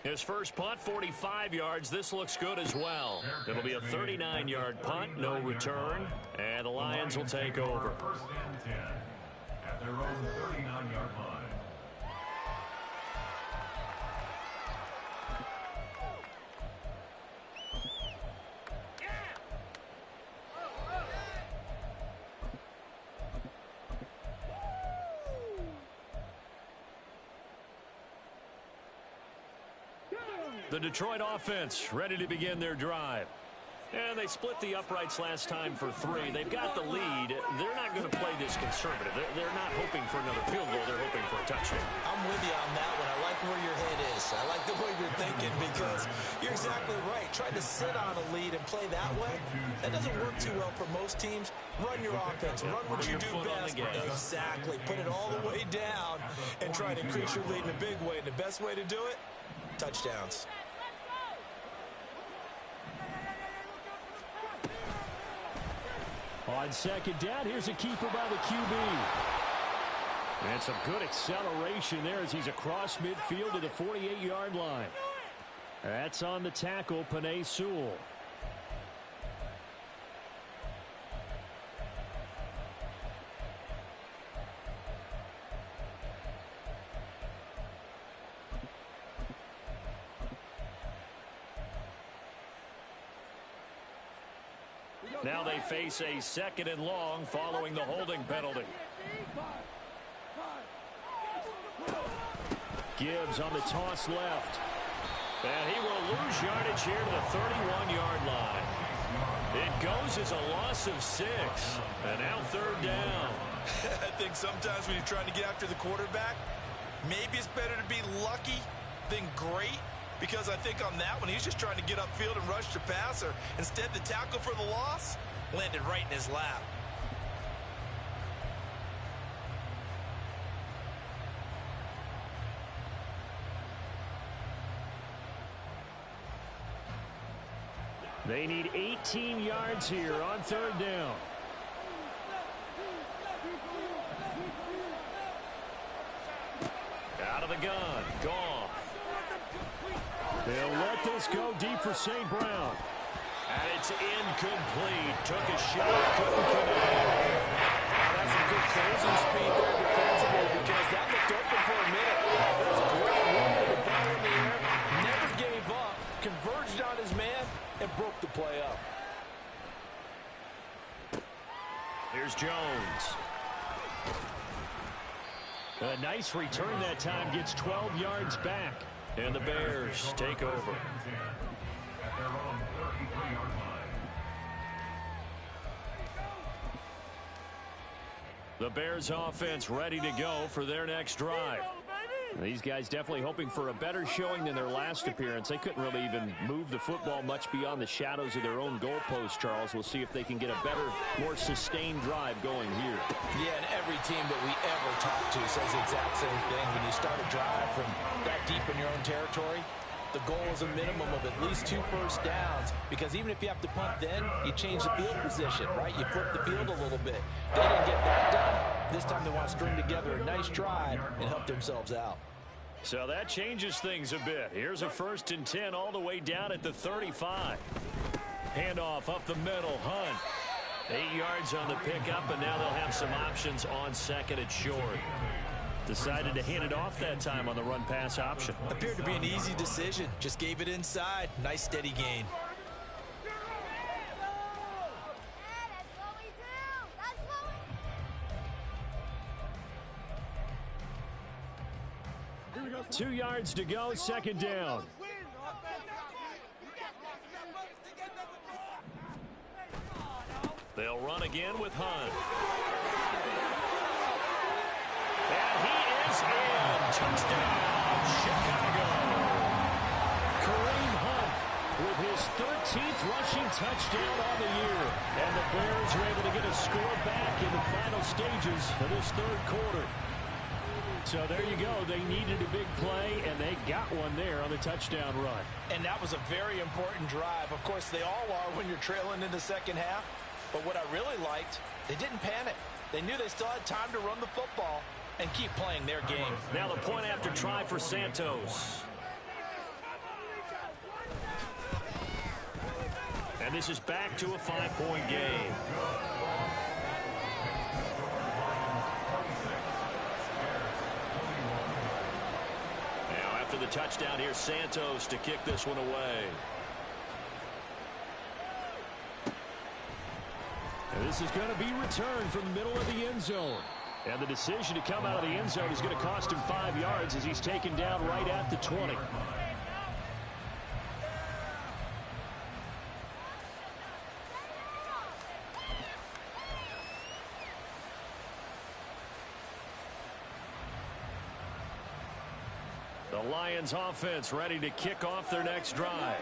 His first punt, 45 yards. This looks good as well. It'll be a 39-yard punt, no return, and the Lions will take over. First and 10 at their own 39-yard line. The Detroit offense ready to begin their drive. And they split the uprights last time for 3. They've got the lead. They're not going to play this conservative. They're not hoping for another field goal. They're hoping for a touchdown. I'm with you on that one. I like where your head is. I like the way you're thinking because you're exactly right. Trying to sit on a lead and play that way, that doesn't work too well for most teams. Run your offense. Run what you do best. Exactly. Put it all the way down and try to increase your lead in a big way. And the best way to do it, touchdowns. On second down, here's a keeper by the QB. And some good acceleration there as he's across midfield to the 48-yard line. That's on the tackle, Penei Sewell. Now they face a 2nd and long following the holding penalty. Gibbs on the toss left. And he will lose yardage here to the 31-yard line. It goes as a loss of 6. And now 3rd down. I think sometimes when you're trying to get after the quarterback, maybe it's better to be lucky than great. Because I think on that one, he's just trying to get upfield and rush the passer. Instead, the tackle for the loss landed right in his lap. They need 18 yards here on 3rd down. Out of the gun. Gone. They'll let this go deep for St. Brown. And it's incomplete. Took a shot, couldn't connect. That's some good closing speed there defensively because that looked open for a minute. That's a great run with the ball in the air. Never gave up. Converged on his man and broke the play up. Here's Jones. A nice return that time. Gets 12 yards back. And the Bears take over. At their own 33-yard line. The Bears offense ready to go for their next drive. These guys definitely hoping for a better showing than their last appearance. They couldn't really even move the football much beyond the shadows of their own goalpost, Charles. We'll see if they can get a better, more sustained drive going here. Yeah, and every team that we ever talk to says the exact same thing. When you start a drive from that deep in your own territory, the goal is a minimum of at least 2 first downs, because even if you have to punt then, you change the field position, right? You flip the field a little bit. They didn't get that done. This time they want to string together a nice drive and help themselves out. So that changes things a bit. Here's a 1st and 10 all the way down at the 35. Handoff up the middle. Hunt. 8 yards on the pickup, and now they'll have some options on 2nd and short. Decided to hand it off that time on the run-pass option. Appeared to be an easy decision. Just gave it inside. Nice steady gain. Two yards to go, 2nd down. They'll run again with Hunt. And he is in. Touchdown, Chicago. Kareem Hunt with his 13th rushing touchdown on the year. And the Bears are able to get a score back in the final stages of this third quarter. So there you go. They needed a big play, and they got one there on the touchdown run. And that was a very important drive. Of course, they all are when you're trailing in the second half. But what I really liked, they didn't panic. They knew they still had time to run the football and keep playing their game. Now the point after try for Santos. And this is back to a 5-point game. Now after the touchdown, here's Santos to kick this one away. And this is going to be returned from the middle of the end zone. And the decision to come out of the end zone is going to cost him 5 yards as he's taken down right at the 20. The Lions offense ready to kick off their next drive.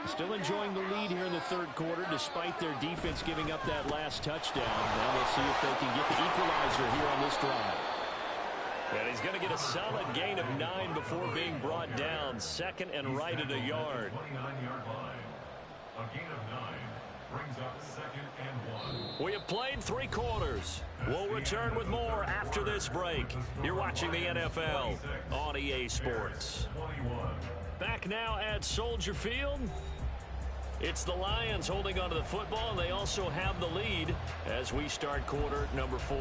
Still enjoying the lead here in the third quarter despite their defense giving up that last touchdown. Now we'll see if they can get the equalizer here on this drive. And he's going to get a solid gain of 9 before being brought down. Second and right at a yard. 29-yard line. A gain of 9 brings up second and 1. We have played 3 quarters. We'll return with more after this break. You're watching the NFL on EA Sports. Back now at Soldier Field. It's the Lions holding onto the football. They also have the lead as we start quarter number 4.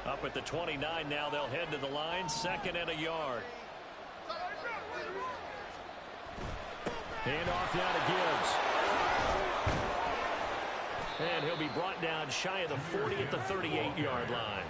Up at the 29 now, they'll head to the line. Second and a yard. Hand off now to Gibbs. And he'll be brought down shy of the 40 at the 38-yard line.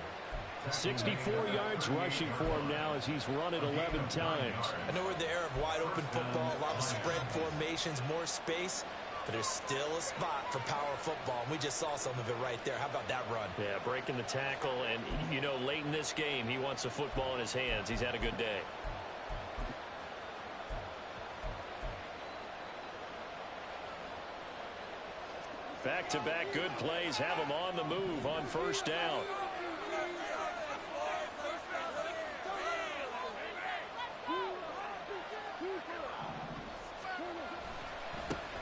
64 yards rushing for him now as he's run it 11 times. I know we're in the era of wide open football, a lot of spread formations, more space, but there's still a spot for power football, and we just saw some of it right there. How about that run? Yeah, breaking the tackle, and, you know, late in this game, he wants the football in his hands. He's had a good day. Back-to-back good plays have him on the move on first down.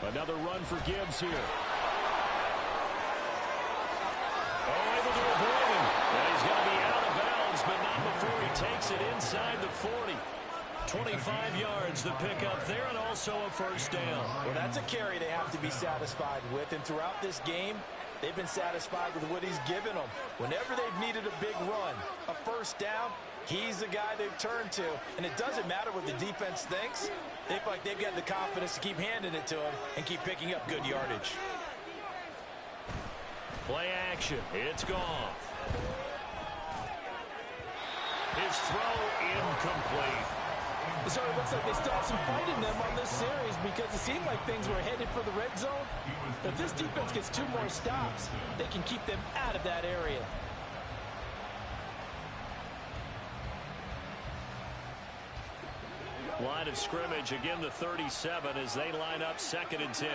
Another run for Gibbs here. Oh, able to avoid him. And he's going to be out of bounds, but not before he takes it inside the 40. 25 yards the pickup there, and also a first down. Well, that's a carry they have to be satisfied with, and throughout this game, they've been satisfied with what he's given them. Whenever they've needed a big run, a first down, he's the guy they've turned to. And it doesn't matter what the defense thinks. They feel like they've got the confidence to keep handing it to him and keep picking up good yardage. Play action. It's gone. His throw incomplete. So it looks like they still have some fight in them on this series because it seemed like things were headed for the red zone. But if this defense gets 2 more stops, they can keep them out of that area. Line of scrimmage, again the 37 as they line up second and 10.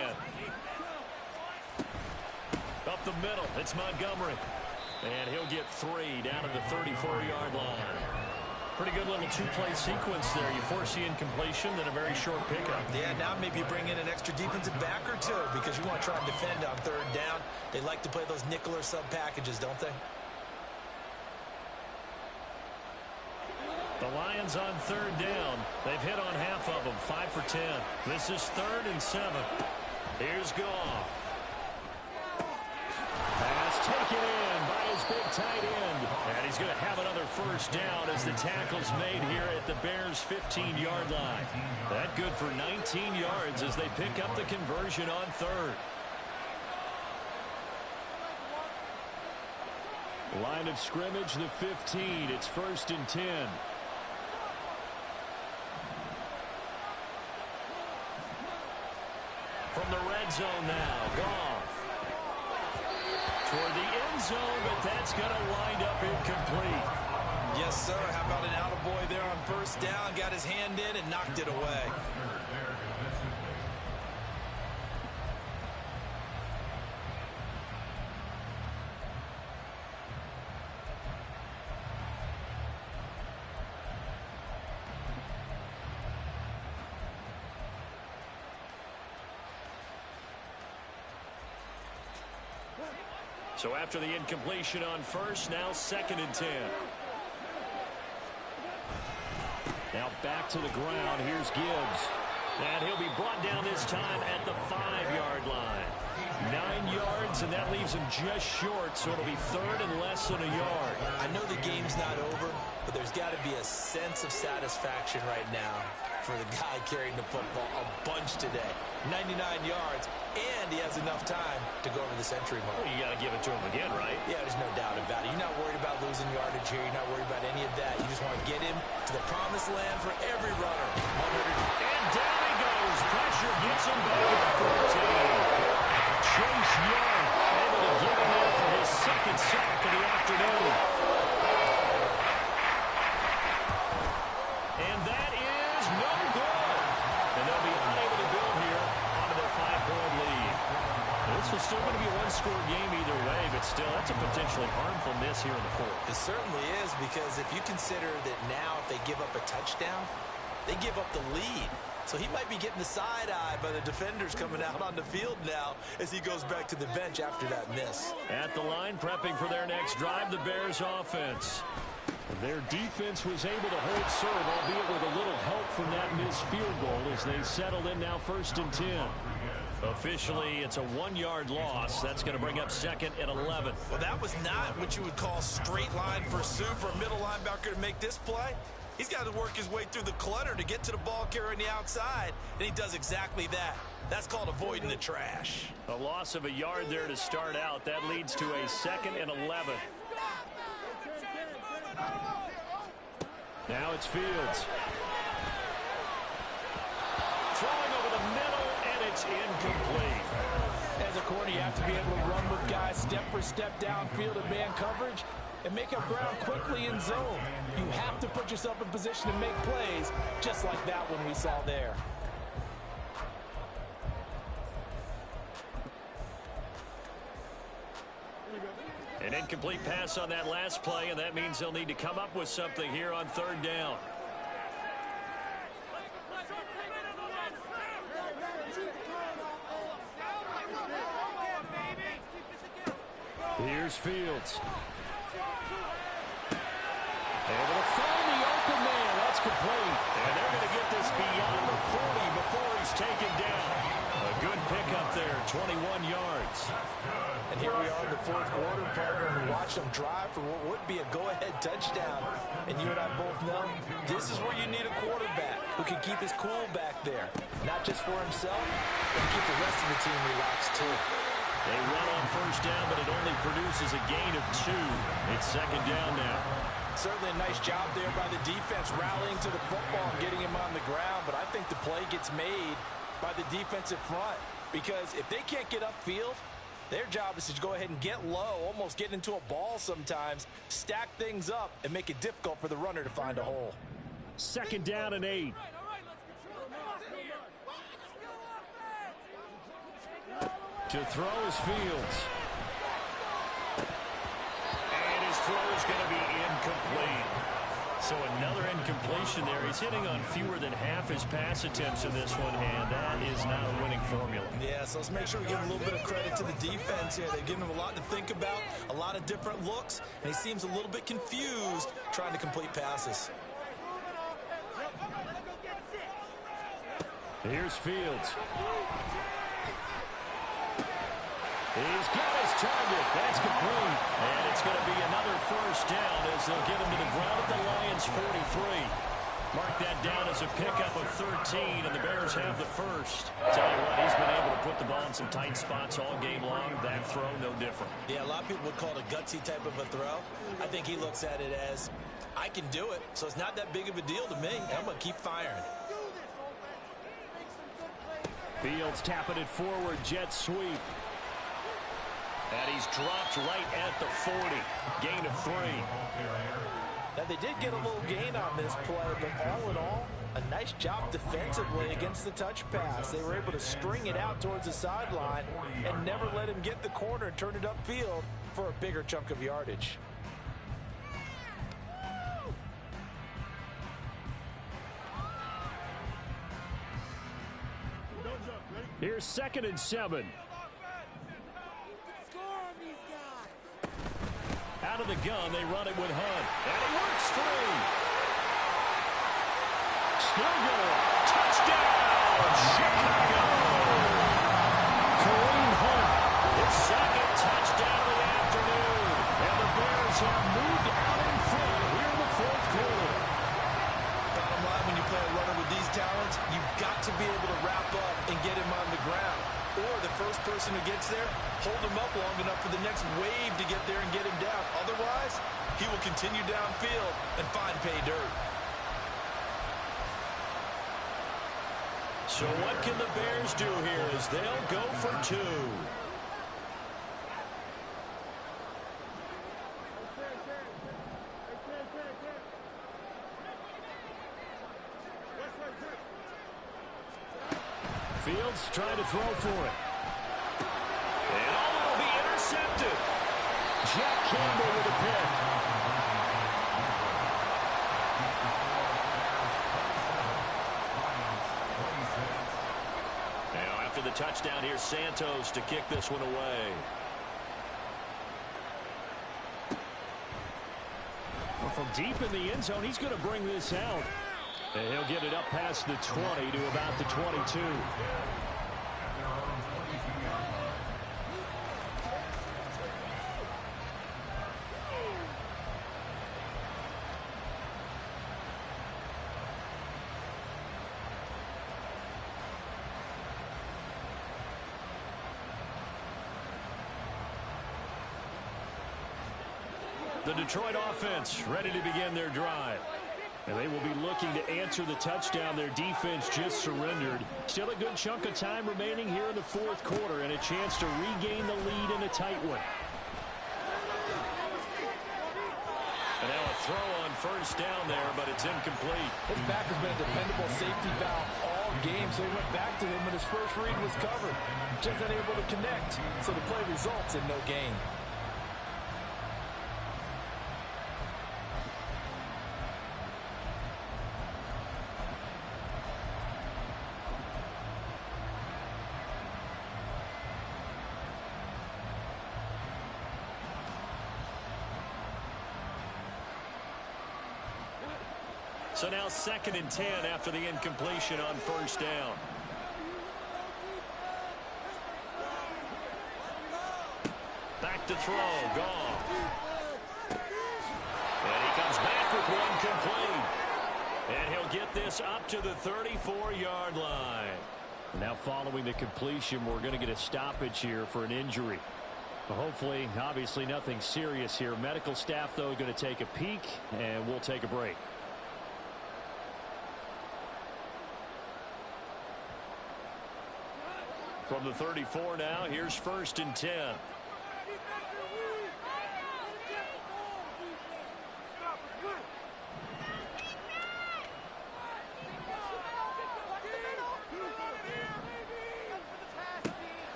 Up the middle, it's Montgomery. And he'll get 3 down at the 34-yard line. Pretty good little 2-play sequence there. You force the incompletion, then a very short pickup. Yeah, now maybe you bring in an extra defensive back or 2 because you want to try and defend on third down. They like to play those nickel or sub packages, don't they? The Lions on third down. They've hit on half of them, 5 for 10. This is 3rd and 7. Here's Goff. Pass taken in by his big tight end. And he's going to have another first down as the tackle's made here at the Bears' 15-yard line. That good for 19 yards as they pick up the conversion on third. Line of scrimmage, the 15. It's 1st and 10. From the red zone now, Goff. Toward the end zone, but that's going to wind up incomplete. Yes, sir. How about an attaboy there on 1st down? Got his hand in and knocked it away. So after the incompletion on 1st, now 2nd and 10. Now back to the ground. Here's Gibbs. And he'll be brought down this time at the 5-yard line. 9 yards, and that leaves him just short, so it'll be 3rd and less than a yard. I know the game's not over, but there's got to be a sense of satisfaction right now for the guy carrying the football a bunch today. 99 yards, and he has enough time to go over the century mark. Well, you got to give it to him again, right? Yeah, there's no doubt about it. You're not worried about losing yardage here. You're not worried about any of that. You just want to get him to the promised land for every runner. And down he goes. Pressure gets him back at 14. Chase Young able to get him there for his 2nd sack of the afternoon. And that is no good. And they'll be unable to build here onto their 5-point lead. This is still going to be a one-score game either way, but still, that's a potentially harmful miss here in the 4th. It certainly is, because if you consider that now if they give up a touchdown, they give up the lead. So he might be getting the side-eye by the defenders coming out on the field now as he goes back to the bench after that miss. At the line, prepping for their next drive, the Bears offense. Their defense was able to hold serve, albeit with a little help from that missed field goal as they settled in now 1st and 10. Officially, it's a 1-yard loss. That's going to bring up 2nd and 11. Well, that was not what you would call straight line pursuit for a middle linebacker to make this play. He's got to work his way through the clutter to get to the ball carrier on the outside, and he does exactly that. That's called avoiding the trash. A loss of a yard there to start out. That leads to a 2nd and 11. Now it's Fields. Throwing over the middle, and it's incomplete. As a corner, you have to be able to run with guys step for step downfield in man coverage and make up ground quickly in zone. You have to put yourself in position to make plays, just like that one we saw there. An incomplete pass on that last play, and that means they'll need to come up with something here on 3rd down. Here's Fields. Able to find the open man. That's complete. And they're going to get this beyond the 40 before he's taken down. A good pickup there, 21 yards. And here we are in the 4th quarter, partner, and we watch them drive for what would be a go-ahead touchdown. And you and I both know this is where you need a quarterback who can keep his cool back there. Not just for himself, but to keep the rest of the team relaxed too. They run on 1st down, but it only produces a gain of 2. It's 2nd down now. Certainly a nice job there by the defense rallying to the football and getting him on the ground, but I think the play gets made by the defensive front, because if they can't get upfield, their job is to go ahead and get low, almost get into a ball sometimes, stack things up, and make it difficult for the runner to find a hole. 2nd down and 8. To throw is Fields. And his throw is going to be incomplete. So another incompletion there. He's hitting on fewer than half his pass attempts in this one, and that is not a winning formula. Yeah, so let's make sure we give a little bit of credit to the defense here. They've given him a lot to think about, a lot of different looks, and he seems a little bit confused trying to complete passes. Here's Fields. He's got his target. That's complete. And it's going to be another 1st down as they'll get him to the ground at the Lions' 43. Mark that down as a pickup of 13, and the Bears have the first. Tell you what, he's been able to put the ball in some tight spots all game long. That throw, no different. Yeah, a lot of people would call it a gutsy type of a throw. I think he looks at it as, I can do it, so it's not that big of a deal to me. I'm going to keep firing. Fields tapping it forward, jet sweep. And he's dropped right at the 40. Gain of 3. Now, they did get a little gain on this play, but all in all, a nice job defensively against the touch pass. They were able to string it out towards the sideline and never let him get the corner and turn it upfield for a bigger chunk of yardage. Here's 2nd and 7. Out of the gun, they run it with Hunt. And he works through. Still going. Touchdown, Chicago. Kareem Hunt, his 2nd touchdown of the afternoon. And the Bears have moved out in front here in the 4th quarter. Bottom line, when you play a runner with these talents, you've got to be able to wrap up and get him on the ground. Or the first person who gets there, hold him up long enough for the next wave to get there and get him down. Otherwise, he will continue downfield and find pay dirt. So what can the Bears do here as they'll go for 2? Fields trying to throw for it. And it'll be intercepted. Jack Campbell with a pick. Now after the touchdown, here's Santos to kick this one away. Well, from deep in the end zone, he's going to bring this out. And he'll get it up past the 20 to about the 22. The Detroit offense ready to begin their drive. And they will be looking to answer the touchdown their defense just surrendered. Still a good chunk of time remaining here in the 4th quarter and a chance to regain the lead in a tight one. And now a throw on 1st down there, but it's incomplete. His back has been a dependable safety valve all game, so he went back to him when his first read was covered. Just unable to connect, so the play results in no gain. So now 2nd and 10 after the incompletion on 1st down. Back to throw. Gone. And he comes back with one complete. And he'll get this up to the 34-yard line. Now following the completion, we're going to get a stoppage here for an injury. Well, hopefully, obviously nothing serious here. Medical staff, though, going to take a peek, and we'll take a break. From the 34 now, here's 1st and 10.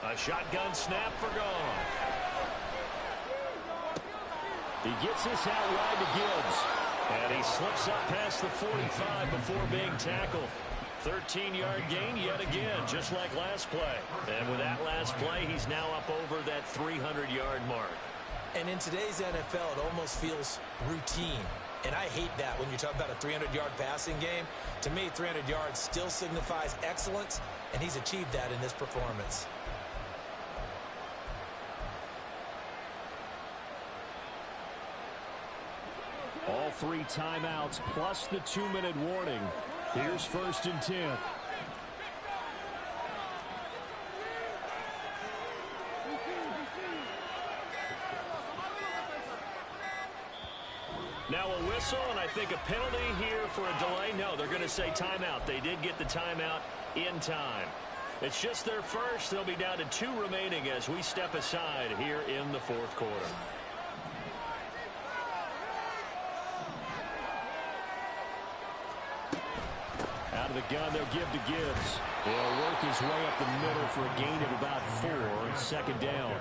A shotgun snap for Goff. He gets this out wide to Gibbs. And he slips up past the 45 before being tackled. 13-yard gain yet again, just like last play. And with that last play, he's now up over that 300-yard mark. And in today's NFL, it almost feels routine. And I hate that when you talk about a 300-yard passing game. To me, 300 yards still signifies excellence, and he's achieved that in this performance. All 3 timeouts plus the 2-minute warning. Here's 1st and 10. Now a whistle, and I think a penalty here for a delay. No, they're going to say timeout. They did get the timeout in time. It's just their first. They'll be down to 2 remaining as we step aside here in the 4th quarter. Out of the gun, they'll give to Gibbs. He'll work his way up the middle for a gain of about 4. 2nd down.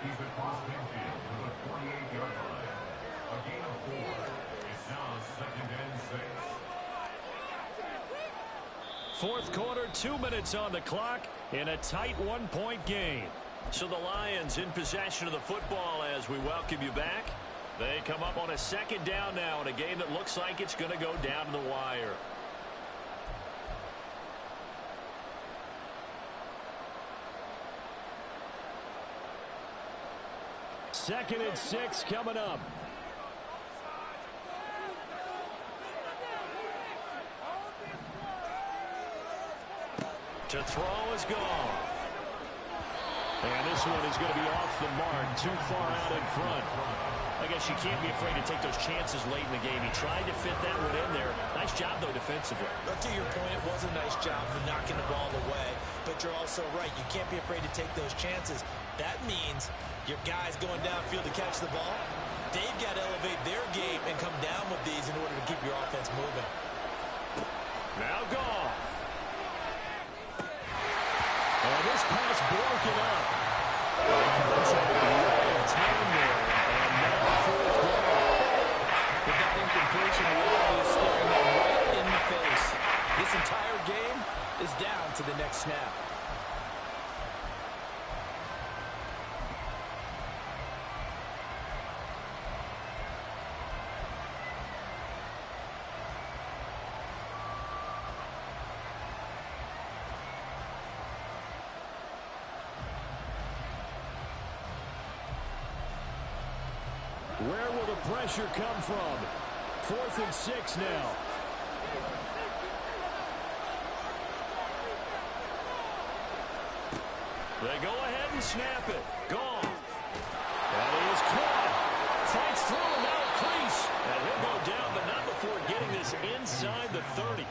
He's across midfield to the 48-yard line. A gain of 4. It's now 2nd and 6. 4th quarter, 2 minutes on the clock in a tight 1-point game. So the Lions in possession of the football as we welcome you back. They come up on a 2nd down now in a game that looks like it's going to go down to the wire. Second and 6 coming up. To throw is gone. And this one is going to be off the mark, too far out in front. I guess you can't be afraid to take those chances late in the game. He tried to fit that one in there. Nice job, though, defensively. But to your point, it was a nice job of knocking the ball away. But you're also right. You can't be afraid to take those chances. That means your guys going downfield to catch the ball, they've got to elevate their game and come down with these in order to keep your offense moving. Now gone. And this pass broken up. Time there. And now 4th down. But that incompletion really is staring them right in the face. This entire game is down to the next snap. Where will the pressure come from? 4th and 6 now. They go ahead and snap it. Gone. And he is caught. Fights through and now a crease. And he'll go down, but not before getting this inside the 30.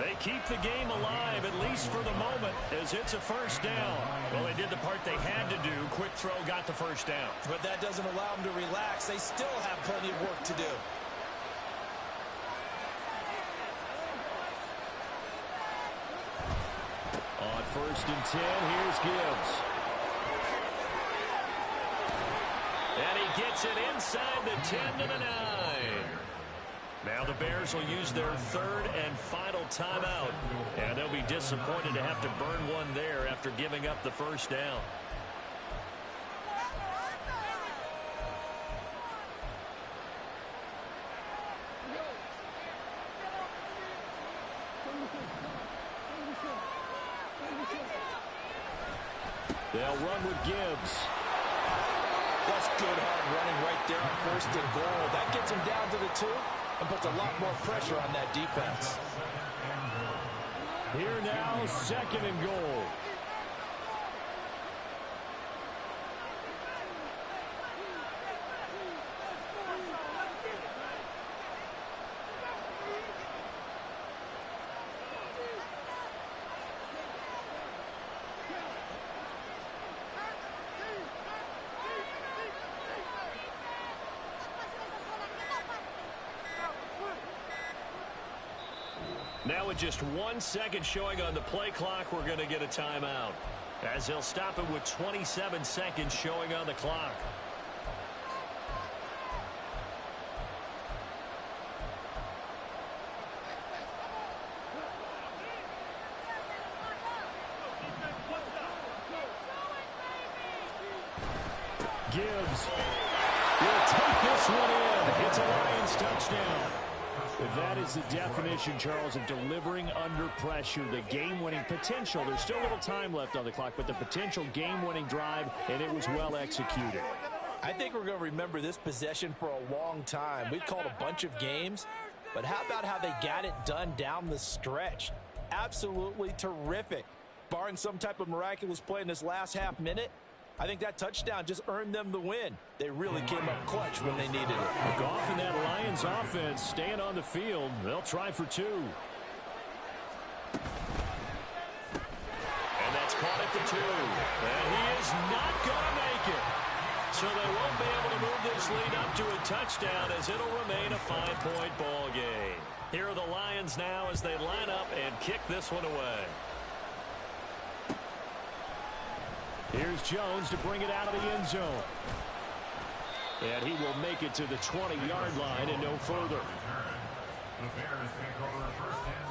They keep the game alive, at least for the moment, as it's a 1st down. Well, they did the part they had to do. Quick throw got the 1st down. But that doesn't allow them to relax. They still have plenty of work to do. On 1st and 10, here's Gibbs. And he gets it inside the 10 to the 9. Now the Bears will use their 3rd and final timeout. And they'll be disappointed to have to burn one there after giving up the 1st down. They'll run with Gibbs. That's good hard running right there on 1st and goal. That gets him down to the 2 and puts a lot more pressure on that defense. Here now, 2nd and goal. Now with just 1 second showing on the play clock, we're going to get a timeout, as they'll stop it with 27 seconds showing on the clock. Gibbs will take this one in. It's a Lions touchdown. That is the definition, Charles, of delivering under pressure. The game-winning potential. There's still a little time left on the clock, but the potential game-winning drive, and it was well executed. I think we're going to remember this possession for a long time. We've called a bunch of games, but how about how they got it done down the stretch? Absolutely terrific. Barring some type of miraculous play in this last half minute, I think that touchdown just earned them the win. They really came up clutch when they needed it. Goff and that Lions offense staying on the field. They'll try for 2. And that's caught at the 2. And he is not going to make it. So they won't be able to move this lead up to a touchdown as it'll remain a 5-point ball game. Here are the Lions now as they line up and kick this one away. Here's Jones to bring it out of the end zone. And he will make it to the 20-yard line and no further. The Bears take over first and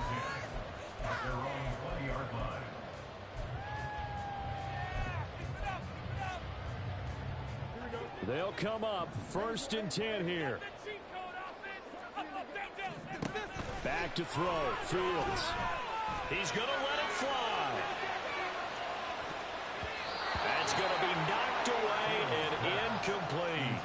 10 at their own 20-yard line. They'll come up first and 10 here. Back to throw. Fields. He's going to let it fly. That's going to be knocked away and incomplete.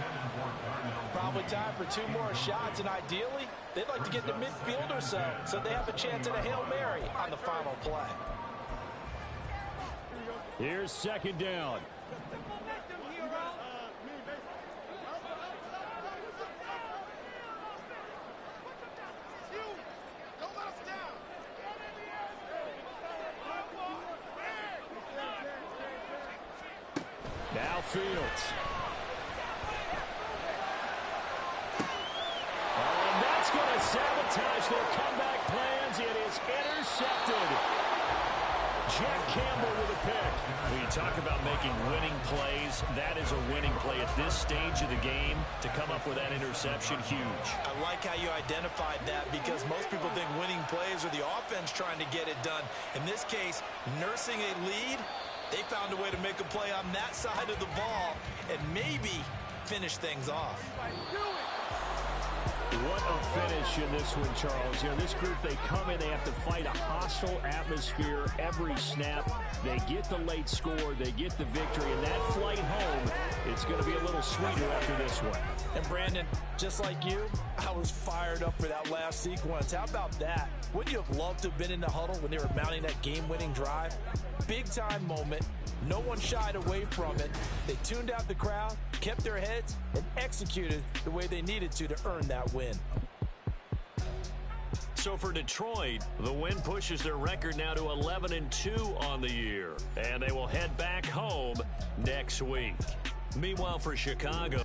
Probably time for 2 more shots, and ideally, they'd like to get to midfield or so they have a chance at a Hail Mary on the final play. Here's second down. Now Fields. And that's going to sabotage their comeback plans. It is intercepted. Jack Campbell with a pick. When you talk about making winning plays, that is a winning play at this stage of the game. To come up with that interception, huge. I like how you identified that because most people think winning plays are the offense trying to get it done. In this case, nursing a lead, they found a way to make a play on that side of the ball and maybe finish things off. What a finish in this one, Charles. You know, this group, they come in, they have to fight a hostile atmosphere every snap. They get the late score, they get the victory, and that flight home, it's going to be a little sweeter after this one. And Brandon, just like you, I was fired up for that last sequence. How about that? Wouldn't you have loved to have been in the huddle when they were mounting that game-winning drive? Big-time moment. No one shied away from it. They tuned out the crowd, kept their heads, and executed the way they needed to earn that win. So for Detroit, the win pushes their record now to 11-2 on the year. And they will head back home next week. Meanwhile, for Chicago...